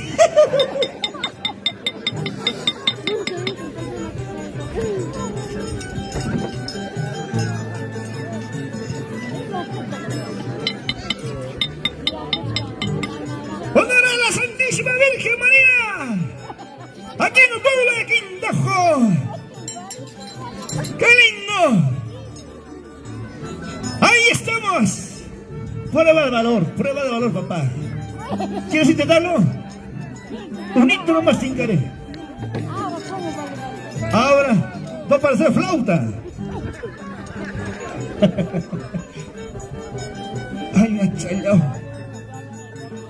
S1: ¡Honor a la Santísima Virgen María! ¡Aquí en el pueblo de Quindojo! ¡Qué lindo! ¡Ahí estamos! Prueba de valor, papá. ¿Quieres intentarlo? Un hito nomás te encaré. Ahora va a parecer flauta. Ay, achayao.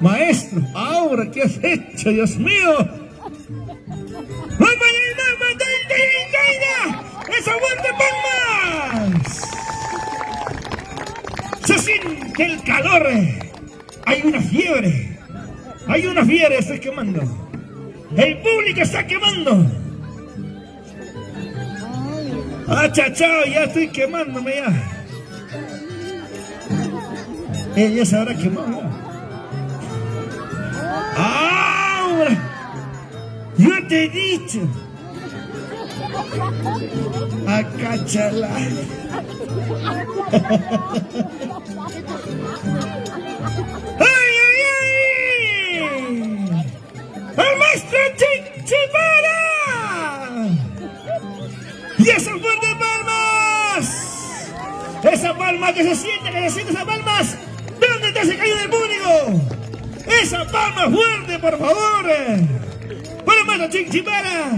S1: Maestro, ahora ¿qué has hecho, Dios mío? ¡Mamá, el calor. Hay una fiebre. Hay una fiebre, estoy quemando. El público está quemando. Ah, chachao, ya estoy quemándome ya. Ella se habrá quemado. ¡Ah! Yo te he dicho. Acáchala. ¡Ay, ay, ay! ¡El maestro Chichibara! ¡Y esa fuerte palmas! ¡Esa palma que se siente esas palmas! ¿Dónde está ese caído del público? ¡Esa palma fuerte, por favor! ¡Para el maestro Chichibara!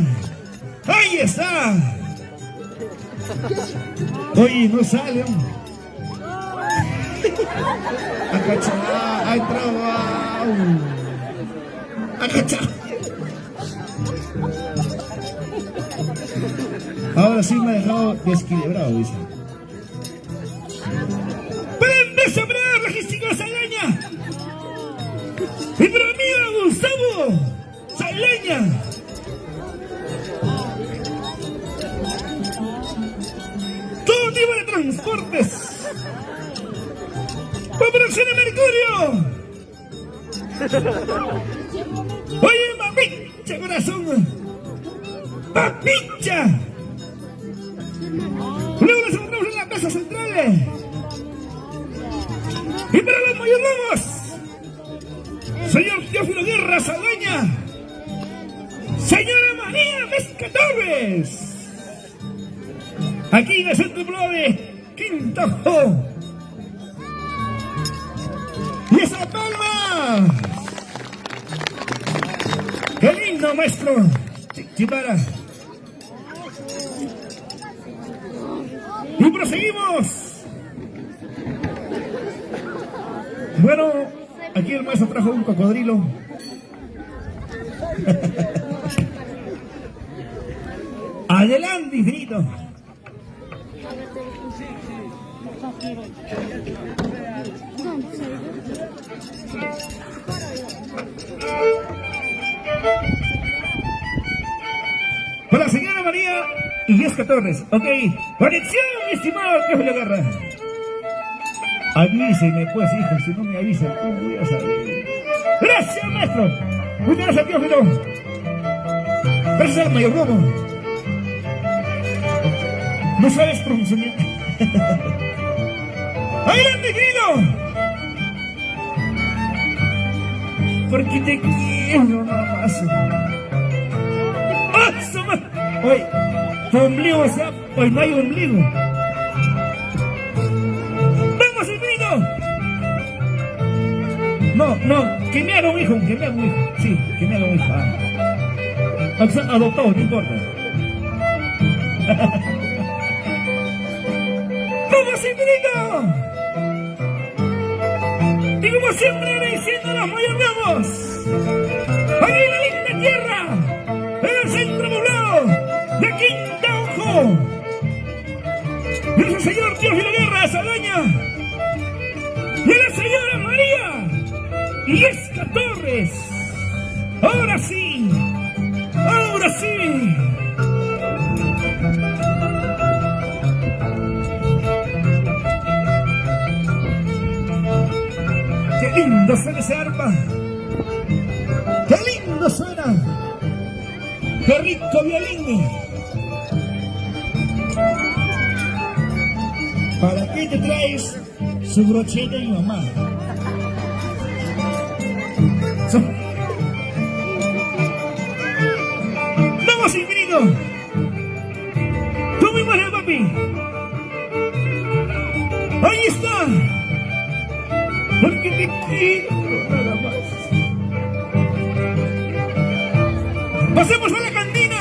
S1: ¡Ahí está! Oye, no sale, hombre. Acachá, ¡ay, trabajo! Acachá. Ahora sí me ha dejado desequilibrado, dice. ¡Para sembrar logística Saldaña! ¡Y para amigo Gustavo Saldaña! ¡Todo tipo de transportes! ¡Operación Mercurio! ¡Oye, mamicha, corazón! ¡Papicha! Luego nos encontramos en la Plaza Central. Y para los mayordomos, señor Teófilo Guerra Saldaña, señora María Vesca Torres, aquí en el Centro Pueblo de Quintajo. ¡Y esa palma! ¡Qué lindo, maestro Chichibara! Y proseguimos. Bueno, aquí el maestro trajo un cocodrilo. Adelante, infinito. Para la señora María Illesca Torres, ok. Conexión, mi estimado Teófilo Guerra. Avísenme, pues, hijo, si no me avisan, ¿cómo voy a saber? Gracias, maestro. Muchas gracias, Teófilo. Gracias al mayordomo. No sabes pronunciar. ¡Adelante, querido! Porque te quiero nada más. Oye, tu ombligo, o sea, pues no hay ombligo. ¡Vamos, infinito! No, que me haga un hijo, Sí, que me haga un hijo. Aunque sea adoptado, no importa. ¡Vamos, infinito! Y como siempre, agradeciendo a los mayordomos. ¡Aquí en la linda tierra! ¡En el centro poblado de Quintajo! ¡Y al señor Teófilo Guerra Saldaña! ¡Y a la señora María Illesca Torres! ¡Ahora sí! ¡Ahora sí! ¡Qué lindo suena ese arpa! ¡Qué lindo suena! ¡Qué rico violín! ¿Para qué te traes su brocheta y mamá? ¡Vamos, infinito! ¡Tú muy buena, papi! ¡Ahí está! Porque te quiero nada más. ¡Pasemos a la cantina!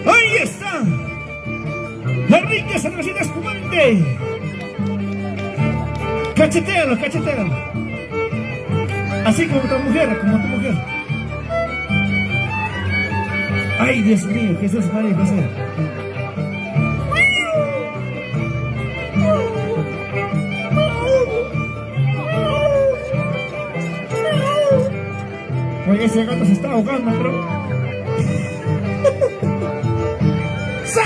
S1: ¡Ahí está! ¡La rica cervecita espumante! ¡Cachetealo, cachetealo! Así como tu mujer, ¡Ay, Dios mío! Jesús, María, José. Ese gato se está ahogando, bro. ¡Sa!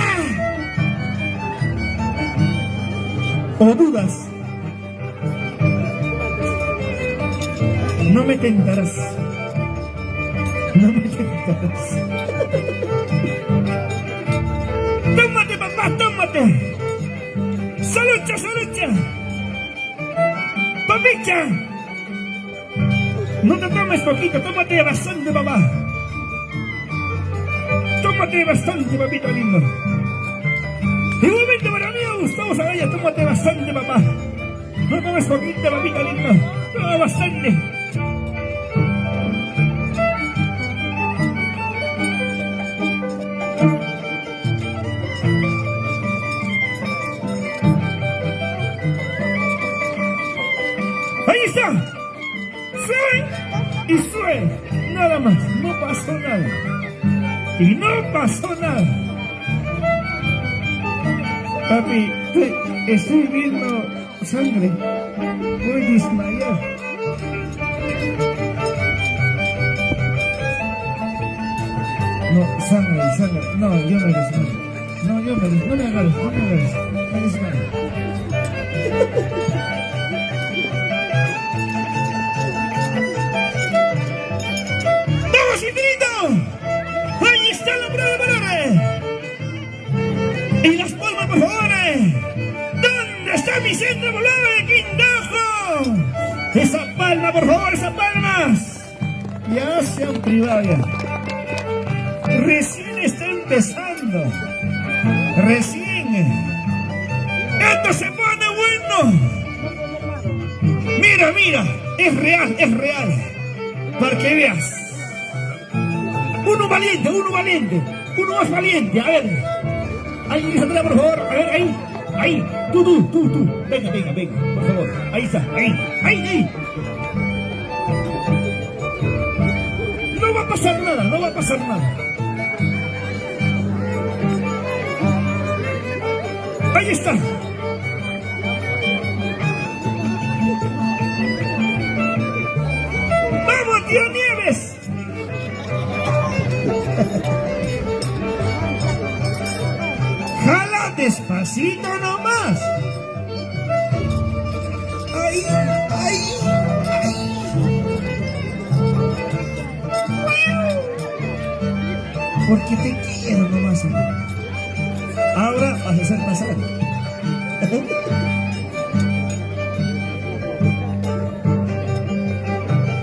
S1: ¿O dudas? No me tentarás. No me tentarás. ¡Tómate, papá, tómate! ¡Solucha, solucha! ¡Papicha! No te tomes poquito, tómate bastante, papá. Tómate bastante, papito lindo. Igualmente para mí, Gustavo Sagaya, tómate bastante, papá. No tomes poquito, papito lindo. Toma bastante. Ahí está. Sube y sube. Nada más. No pasó nada. Y no pasó nada. Papi, estoy viendo sangre. Voy a desmayar. No, sangre. No, yo me desmayo. No, no me agarres. Me desmayo. ¡Vamos, infinito! ¡Ahí está la prueba de valores! ¡Y las palmas, por favor! ¿Dónde está mi centro volado de Quindajo? ¡Esa palma, por favor, esas palmas! Ya se han privado ya. Recién está empezando. Recién. ¡Esto se pone bueno! Mira, es real. Para que veas. Uno valiente, uno más valiente, a ver. Ahí, atrás, por favor, a ver, ahí, tú. Venga, por favor, ahí está, ahí. No va a pasar nada. Ahí está. ¡Vamos, tío Nieves! ¡Jala despacito nomás! ¡Ay! Porque te quiero nomás. Ahora vas a hacer pasar.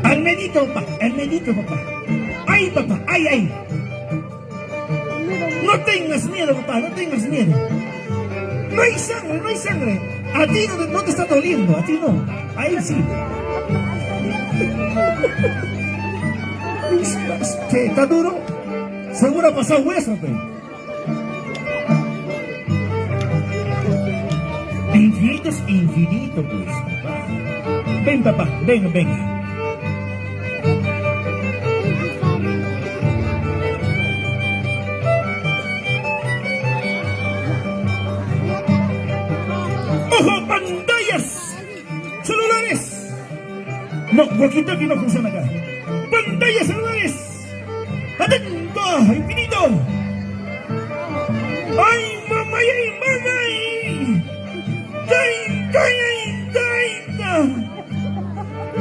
S1: Al medito, papá. ¡Ay, papá! ¡Ay! No tengas miedo, papá, no tengas miedo. No hay sangre. A ti no te está doliendo, a ti no. A él sí. ¿Qué? ¿Está duro? Seguro ha pasado hueso, pe. Infinito es infinito, pues, papá. Ven, papá, ven. ¡Ojo, pantallas! ¡Celulares! No, walkie-talkie no funciona acá. ¡Pantallas, celulares! ¡Atento! ¡Infinito! ¡Ay, mamá!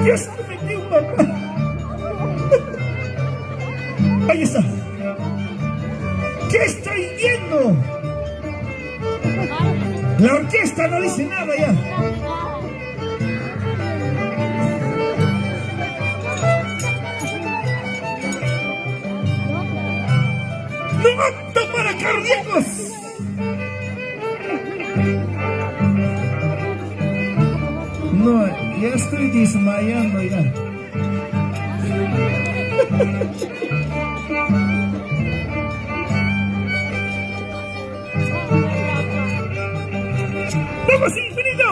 S1: ¡Ya se me metió un papá! ¡Ahí está! ¿Qué estoy viendo? La orquesta no dice nada ya. ¡No apto para cardíacos! No, ya estoy desmayando ya. ¡Vamos, infinito!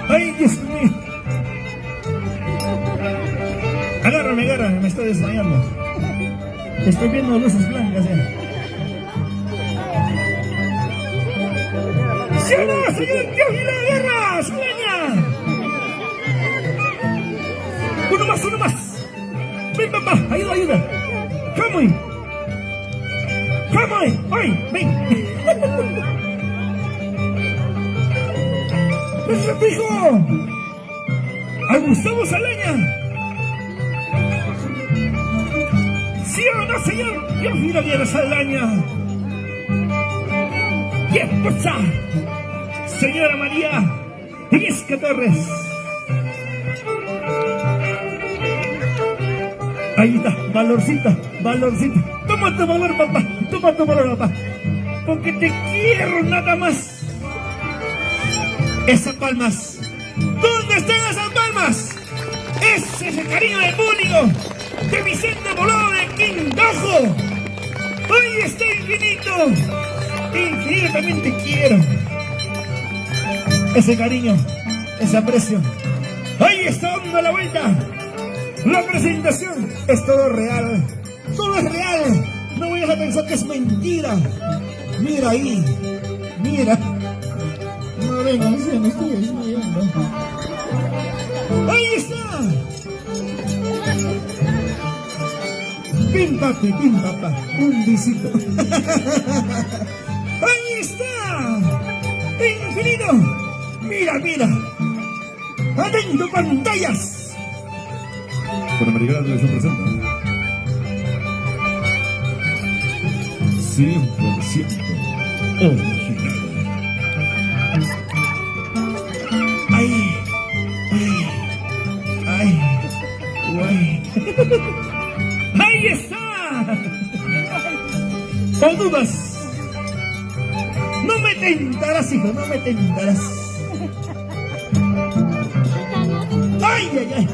S1: ¡Ay, Dios mío! Agárrame, me estoy desmayando. Estoy viendo luces blancas ya. ¡Sí o no, señor Dios y la guerra! ¡Sueña! Uno más. Come on. Come on. Ay, ven. ¡Nuestro hijo! ¡A Gustavo Salaña! ¿Sí o no, señor? Dios mira bien a Salaña. ¡Y esposa! Señora María Inesca Torres. Ahí está, valorcita, valorcita. Toma tu valor, papá. Toma tu valor, papá. Porque te quiero nada más. Esas palmas. ¿Dónde están esas palmas? Ese es el cariño del público de Vicente Boló de Quindojo. Ahí está Infinito. Infinito, también te quiero. Ese cariño, ese aprecio. Ahí está dando la vuelta. La presentación es todo real. Todo es real. No vayas a pensar que es mentira. Mira ahí. Mira. No vengan, se me estoy desmayando. ¡Ahí está! Pim papi, pim papá. Un besito. ¡Ahí está! ¡Infinito! Mira, mira. ¡Atento, pantallas!
S4: Panamericana de Televisión presenta 100% original.
S1: ¡Ay! ¡Ay! ¡Ay! ¡Guay! ¡Ahí está! ¡No dudas! No me tentarás, hijo, no me tentarás. ¡Ay, ay, ay!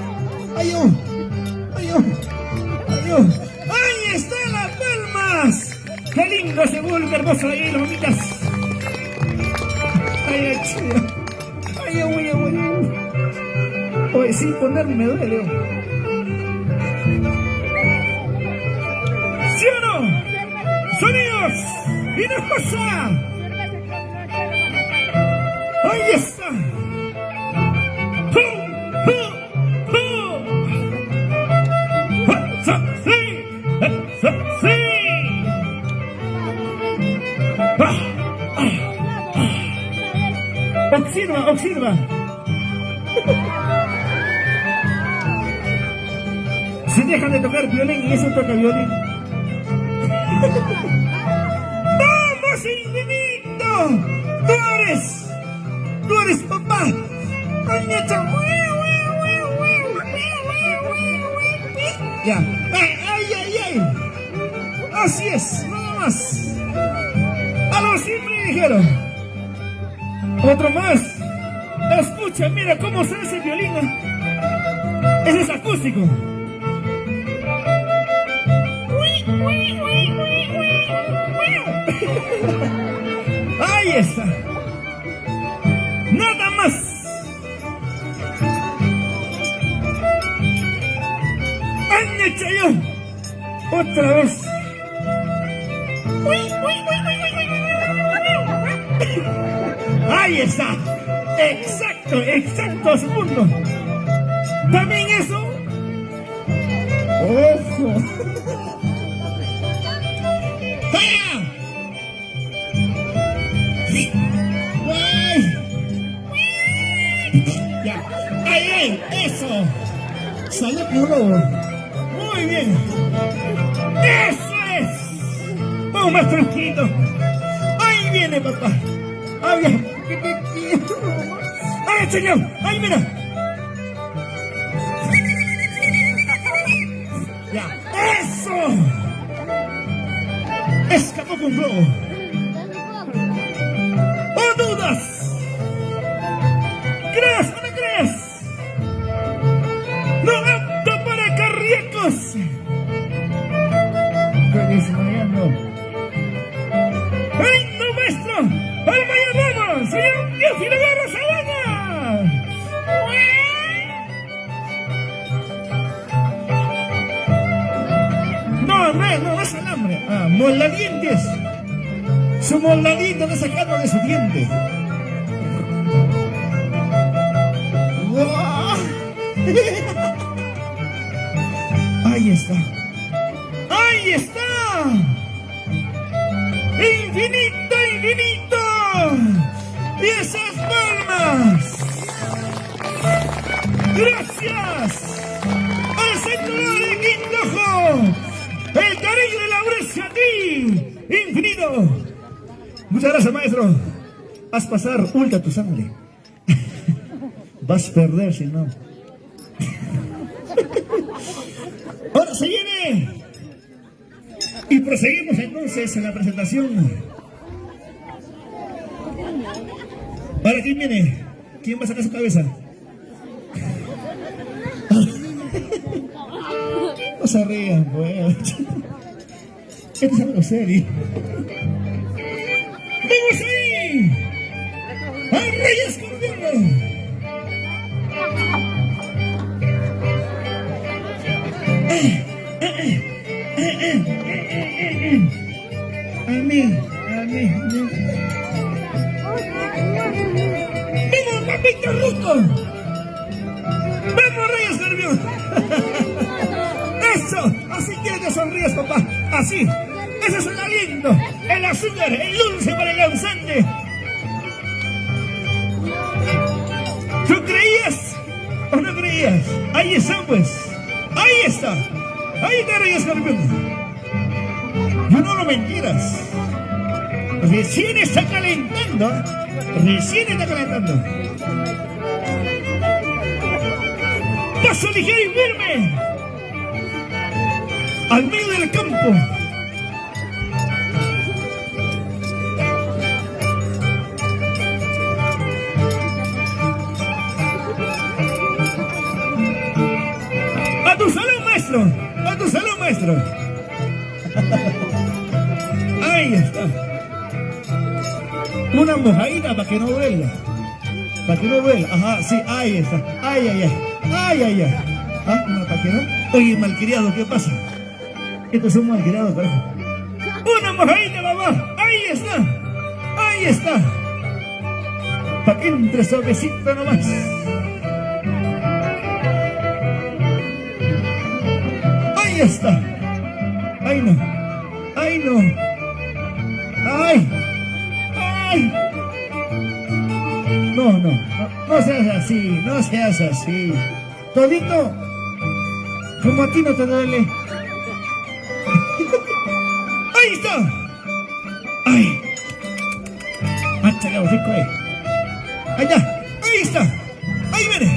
S1: ¡Ay, oh! ¡Ay, oh! ¡Ay, oh! ¡Ahí están las palmas! ¡Qué lindo ese vulgo hermoso ahí, las mamitas! ¡Ay, ay, chido! ¡Ay, ay, ay, ay! Oye, sin ponerme me duele. ¿Sí o no? ¡Sonidos! ¡Y no pasa! ¡Ahí está! ¡Pum! ¡Pum! ¡Pum! ¡Eso sí! ¡Eso sí! ¡Observa! ¡Observa! Se dejan de tocar violín y eso toca violín. ¡Vamos, Infinito! ¡Tú eres papá! Ya. ¡Ay, ay, ay, ay! Así es, nada más. A lo siempre dijeron. Otro más. Escucha, mira cómo suena ese violín. Ese es acústico. Ahí está. Nada más. ¡Añechayo! Otra vez. Ahí está. Exacto, exacto, segundo. También eso. Ojo. Ya. ¡Ay, ay! ¡Eso! ¡Salud puro! ¡Muy bien! ¡Eso es! ¡Vamos más tranquilo! ¡Ahí viene, papá! ¡Ay, ay! ¡Que te quiero! ¡Ay, señor! ¡Ay, mira! ¡Ya! ¡Eso! ¡Escapó con globo! ¡Oh, dudas! ¿Crees o no crees? ¡No apto para cardíacos! Estoy desmayando. ¡Ay, no, maestro! ¡Al mayordomo! ¡Señor Dios y la guerra Salaña! No es alambre. Ah, moldadientes. Su moldadito está sacando de su diente. Ahí está. Ahí ¡Ahí está! ¡Infinito, infinito! ¡Y esas palmas! ¡Gracias! ¡Al centro de Quindojo! ¡El cariño de la Brescia a ti! ¡Infinito! Muchas gracias, maestro. Haz pasar ultra tu sangre. Vas a perder si no. Ahora se viene. Y proseguimos entonces en la presentación. Ahora, ¿quién viene? ¿Quién va a sacar su cabeza? No se rían, pues. Esto es algo serio. ¡Vamos ahí! ¡Al Rey Escorpión! Amén. ¡Vamos, papito rico! ¡Vamos, Rey Escorpión! ¡Eso! Así quiero que sonríes, papá. Así. Ese es el aliento, el azúcar, el dulce para el lanzante. ¿Tú creías o no creías? Ahí está, pues. Ahí está. Ahí está, Rey Escorpión. Yo no lo mentiras. Recién está calentando. Recién está calentando. Paso ligero y firme. Al medio del campo. ¡A tu salón, maestro! ¡A tu salón, maestro! Ahí está. Una mojadita para que no duela. Para que no duela. Ajá, sí, ahí está. Ay. ¿Ah? ¿Una para que no? Oye, malcriado, ¿qué pasa? Estos son malcriados, carajo. Una mojadita, mamá. Ahí está. Ahí está. Para que entre suavecito nomás. Ahí está. Ay, no. Ay, no. Ay. No seas así, no seas así. Todito, como a ti no te duele. Ahí está. Ay. Máchale, rico, allá, ahí está. Ahí viene.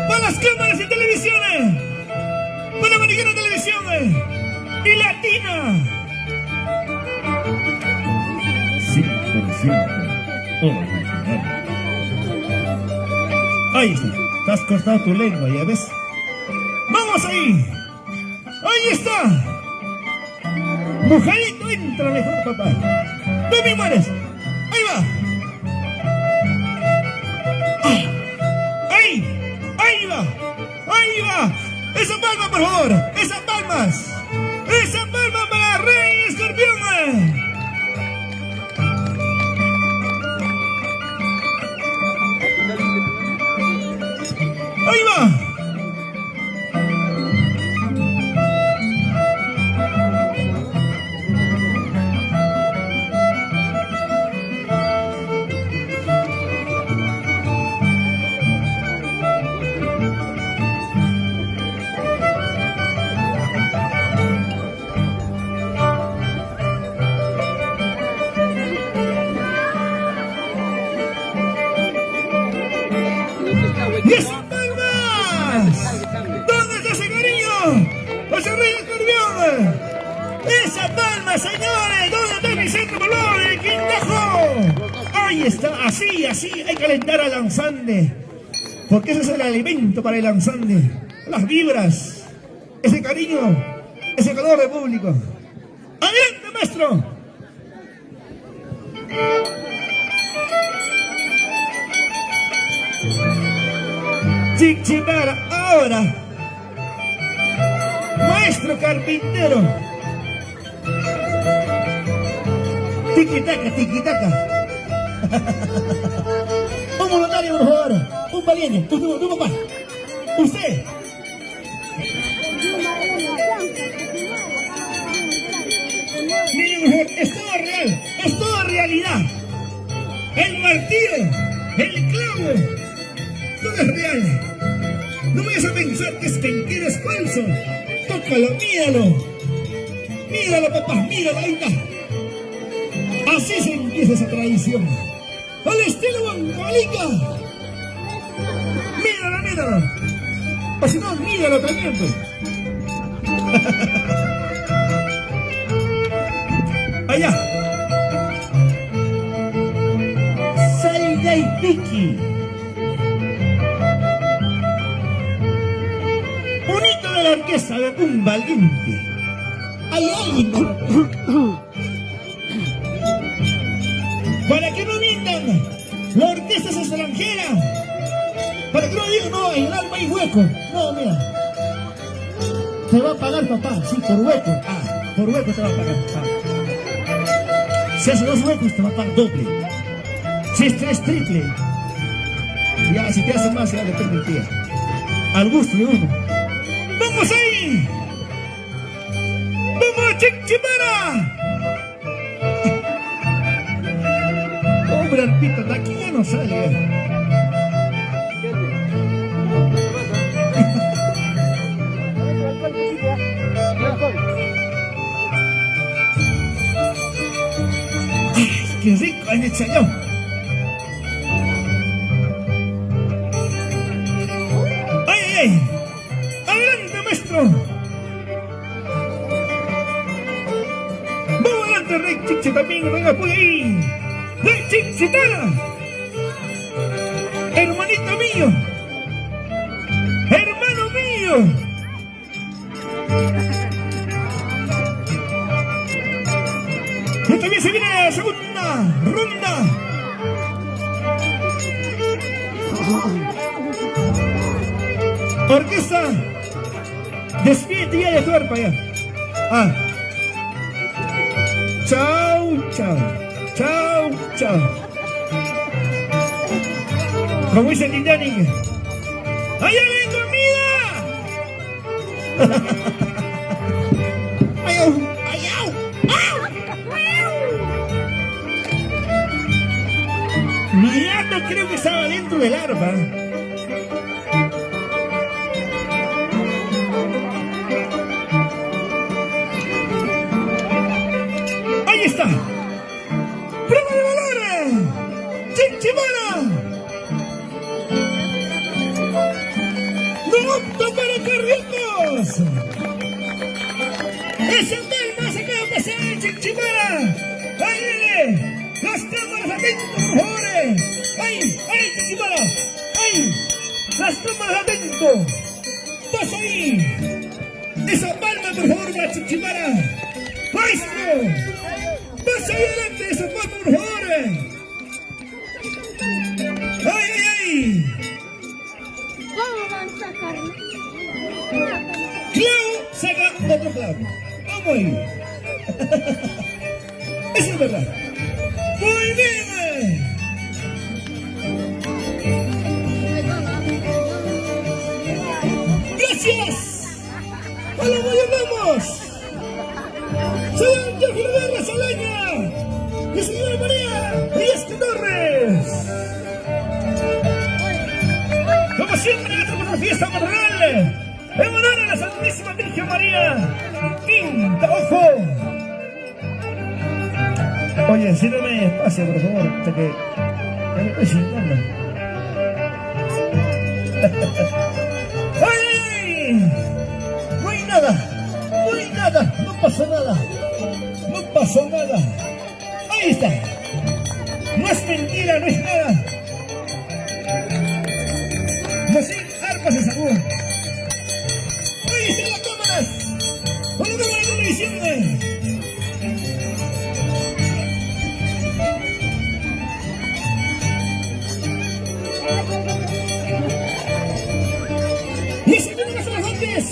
S1: Para las cámaras y televisiones. Para Americana Televisión. Y Latina.
S4: 100% original.
S1: Ahí está. Te has cortado tu lengua, ¿ya ves? ¡Vamos ahí! ¡Ahí está! Mojadito entra mejor, papá. ¡No me mueres! ¡Ahí va! ¡Ahí va! ¡Ahí va! ¡Esa palma, por favor! ¡Esas palmas! ¡Esa palma para Rey Escorpión! ¡Ahí va! ¡Y esas palmas! ¿Dónde está ese cariño? ¡Ese Rey Escorpión! ¡Esa palma, señores! ¿Dónde está mi centro color de Quindojo? Ahí está, así, hay que alentar al lanzante. Porque ese es el alimento para el lanzante. Las vibras, ese cariño, ese calor de público. ¡Adelante, maestro! Chichimara, ahora. Maestro carpintero. Tiquitaca, tiquitaca. Un voluntario, por favor. Un valiente. Tú, papá. Usted. el martillo, el clavo, todo es real. No vayas a pensar que es mentira, es falso. Tócalo, míralo. Míralo, papá, míralo, ahí está. Así se empieza esa tradición. Al estilo Huancavelica. Míralo, míralo. O si no, míralo también, pues. Allá. Saldaipiki. Bonito de la orquesta de un valiente. Hay alguien. Para que no mientan, la orquesta es extranjera. Para que no digan, no, en el alma hay hueco. No, mira. Te va a pagar, papá, sí, por hueco. Ah, por hueco te va a pagar. Ah. Si hace 2 huecos, te va a pagar doble. Si es 3, triple. Ya, si te hace más, ya depende del día. Al gusto de uno. ¡Vamos ahí! ¡Vamos, Chichimara! Hombre, Arpito, de aquí ya no sale. ¡Qué rico han hecho yo! ¡Ay, ay, ay! ¡Adelante, maestro! ¡Vamos adelante, Rey Chichi también! ¡Venga, pues ahí! ¡Rey Chichitana! ¡Hermanito mío! ¡Hermano mío! Y también se viene la segunda ronda. Orquesta, despídete ya de tu arpa ya. Ah. Chao, chao. Chao, chao. Como dice el Titanic. ¡Allá ven comida! ¡Ay, ay, au! Mi gato creo que estaba dentro del arpa. Ahí está. ¡Prueba de valores! ¡Chichimara! ¡No opto para carritos! ¡Esa palma se acaba de pasar, Chichimara! ¡Ahí viene! ¡Las cámaras atentos, por favor! ¡Ay! ¡Ay, Chichimara! ¡Ay! ¡Las cámaras atentos! ¡Pasa ahí! ¡Esa palma, por favor, para Chichimara! ¡Maestro! ¡Pasa ahí adelante esa palma, por favor! ¡Ay, ay, ay! ¡Clavo! Saca otro clavo. ¡Vamos ahí! Eso es verdad. ¡Muy bien! ¡Gracias! ¡A la vamos! ¡Soy Ángel Guerrero Salaña! ¡Y señora María Díaz Torres! Como siempre, esta es una fiesta patronal en honor a la Santísima Virgen María Quinta Ojo. Oye, si no me espacio, por favor, hasta que ya me estoy sentando. ¡Ay! No hay nada, no hay nada, no pasa nada, no pasa nada. Ahí está. No es mentira, no es nada. No sé, arpas de sabor. Ahí están las cámaras. Con la cámara de televisión. Y si tenemos a las antes,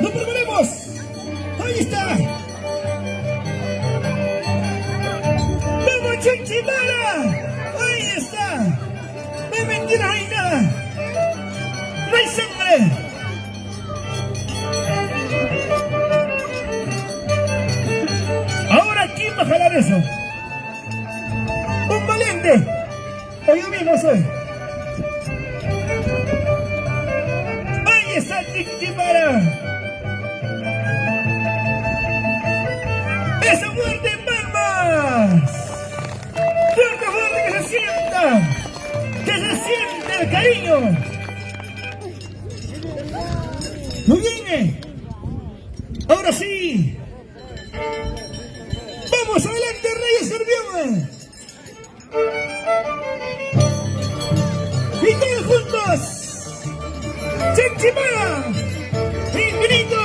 S1: lo probaremos. Ahí está. ¡Vamos, Chichimara! Ahí está. No hay mentira, no hay nada. No hay sangre. Ahora, ¿quién va a jalar eso? ¡Un valiente! Oiga bien, no soy. Ahí está Chiquimara. ¡Esa fuerte palmas! ¡Fuerte, fuerte, que se sienta! ¡Que se siente el cariño! Muy bien. Ahora sí. ¡Vamos adelante, Reyes Servión! ¡Y todos juntos! ¡Chiquimara! ¡Infinito!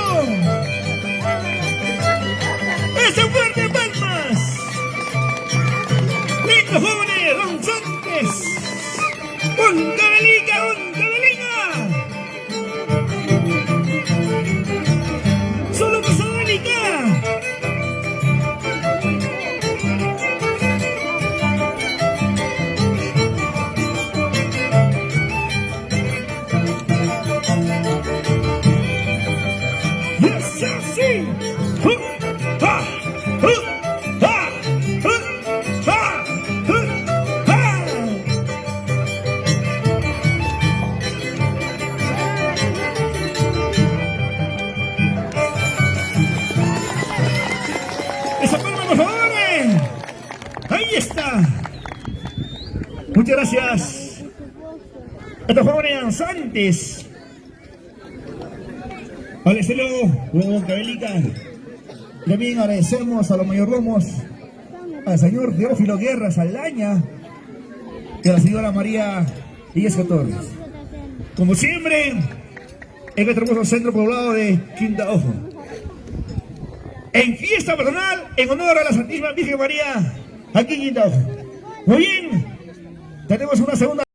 S1: ¡Esa fuerte palmas! ¡Lindo jóvenes! ¡Don Santos! ¡Un cabelica! ¡Un cabelica! ¡Solo pasó Bélica! ¡Yes, sí! ¡Esa palma, por favor! ¡Ahí está! Muchas gracias. Estos jóvenes danzantes. Agradecelo, huevón Cabelica. También agradecemos a los mayordomos, al señor Teófilo Guerra Saldaña y a la señora María Illesca Torres. Como siempre, en este hermoso centro poblado de Quinta Ojo. En fiesta patronal en honor a la Santísima Virgen María, aquí en Quinta Ojo. Muy bien, tenemos una segunda.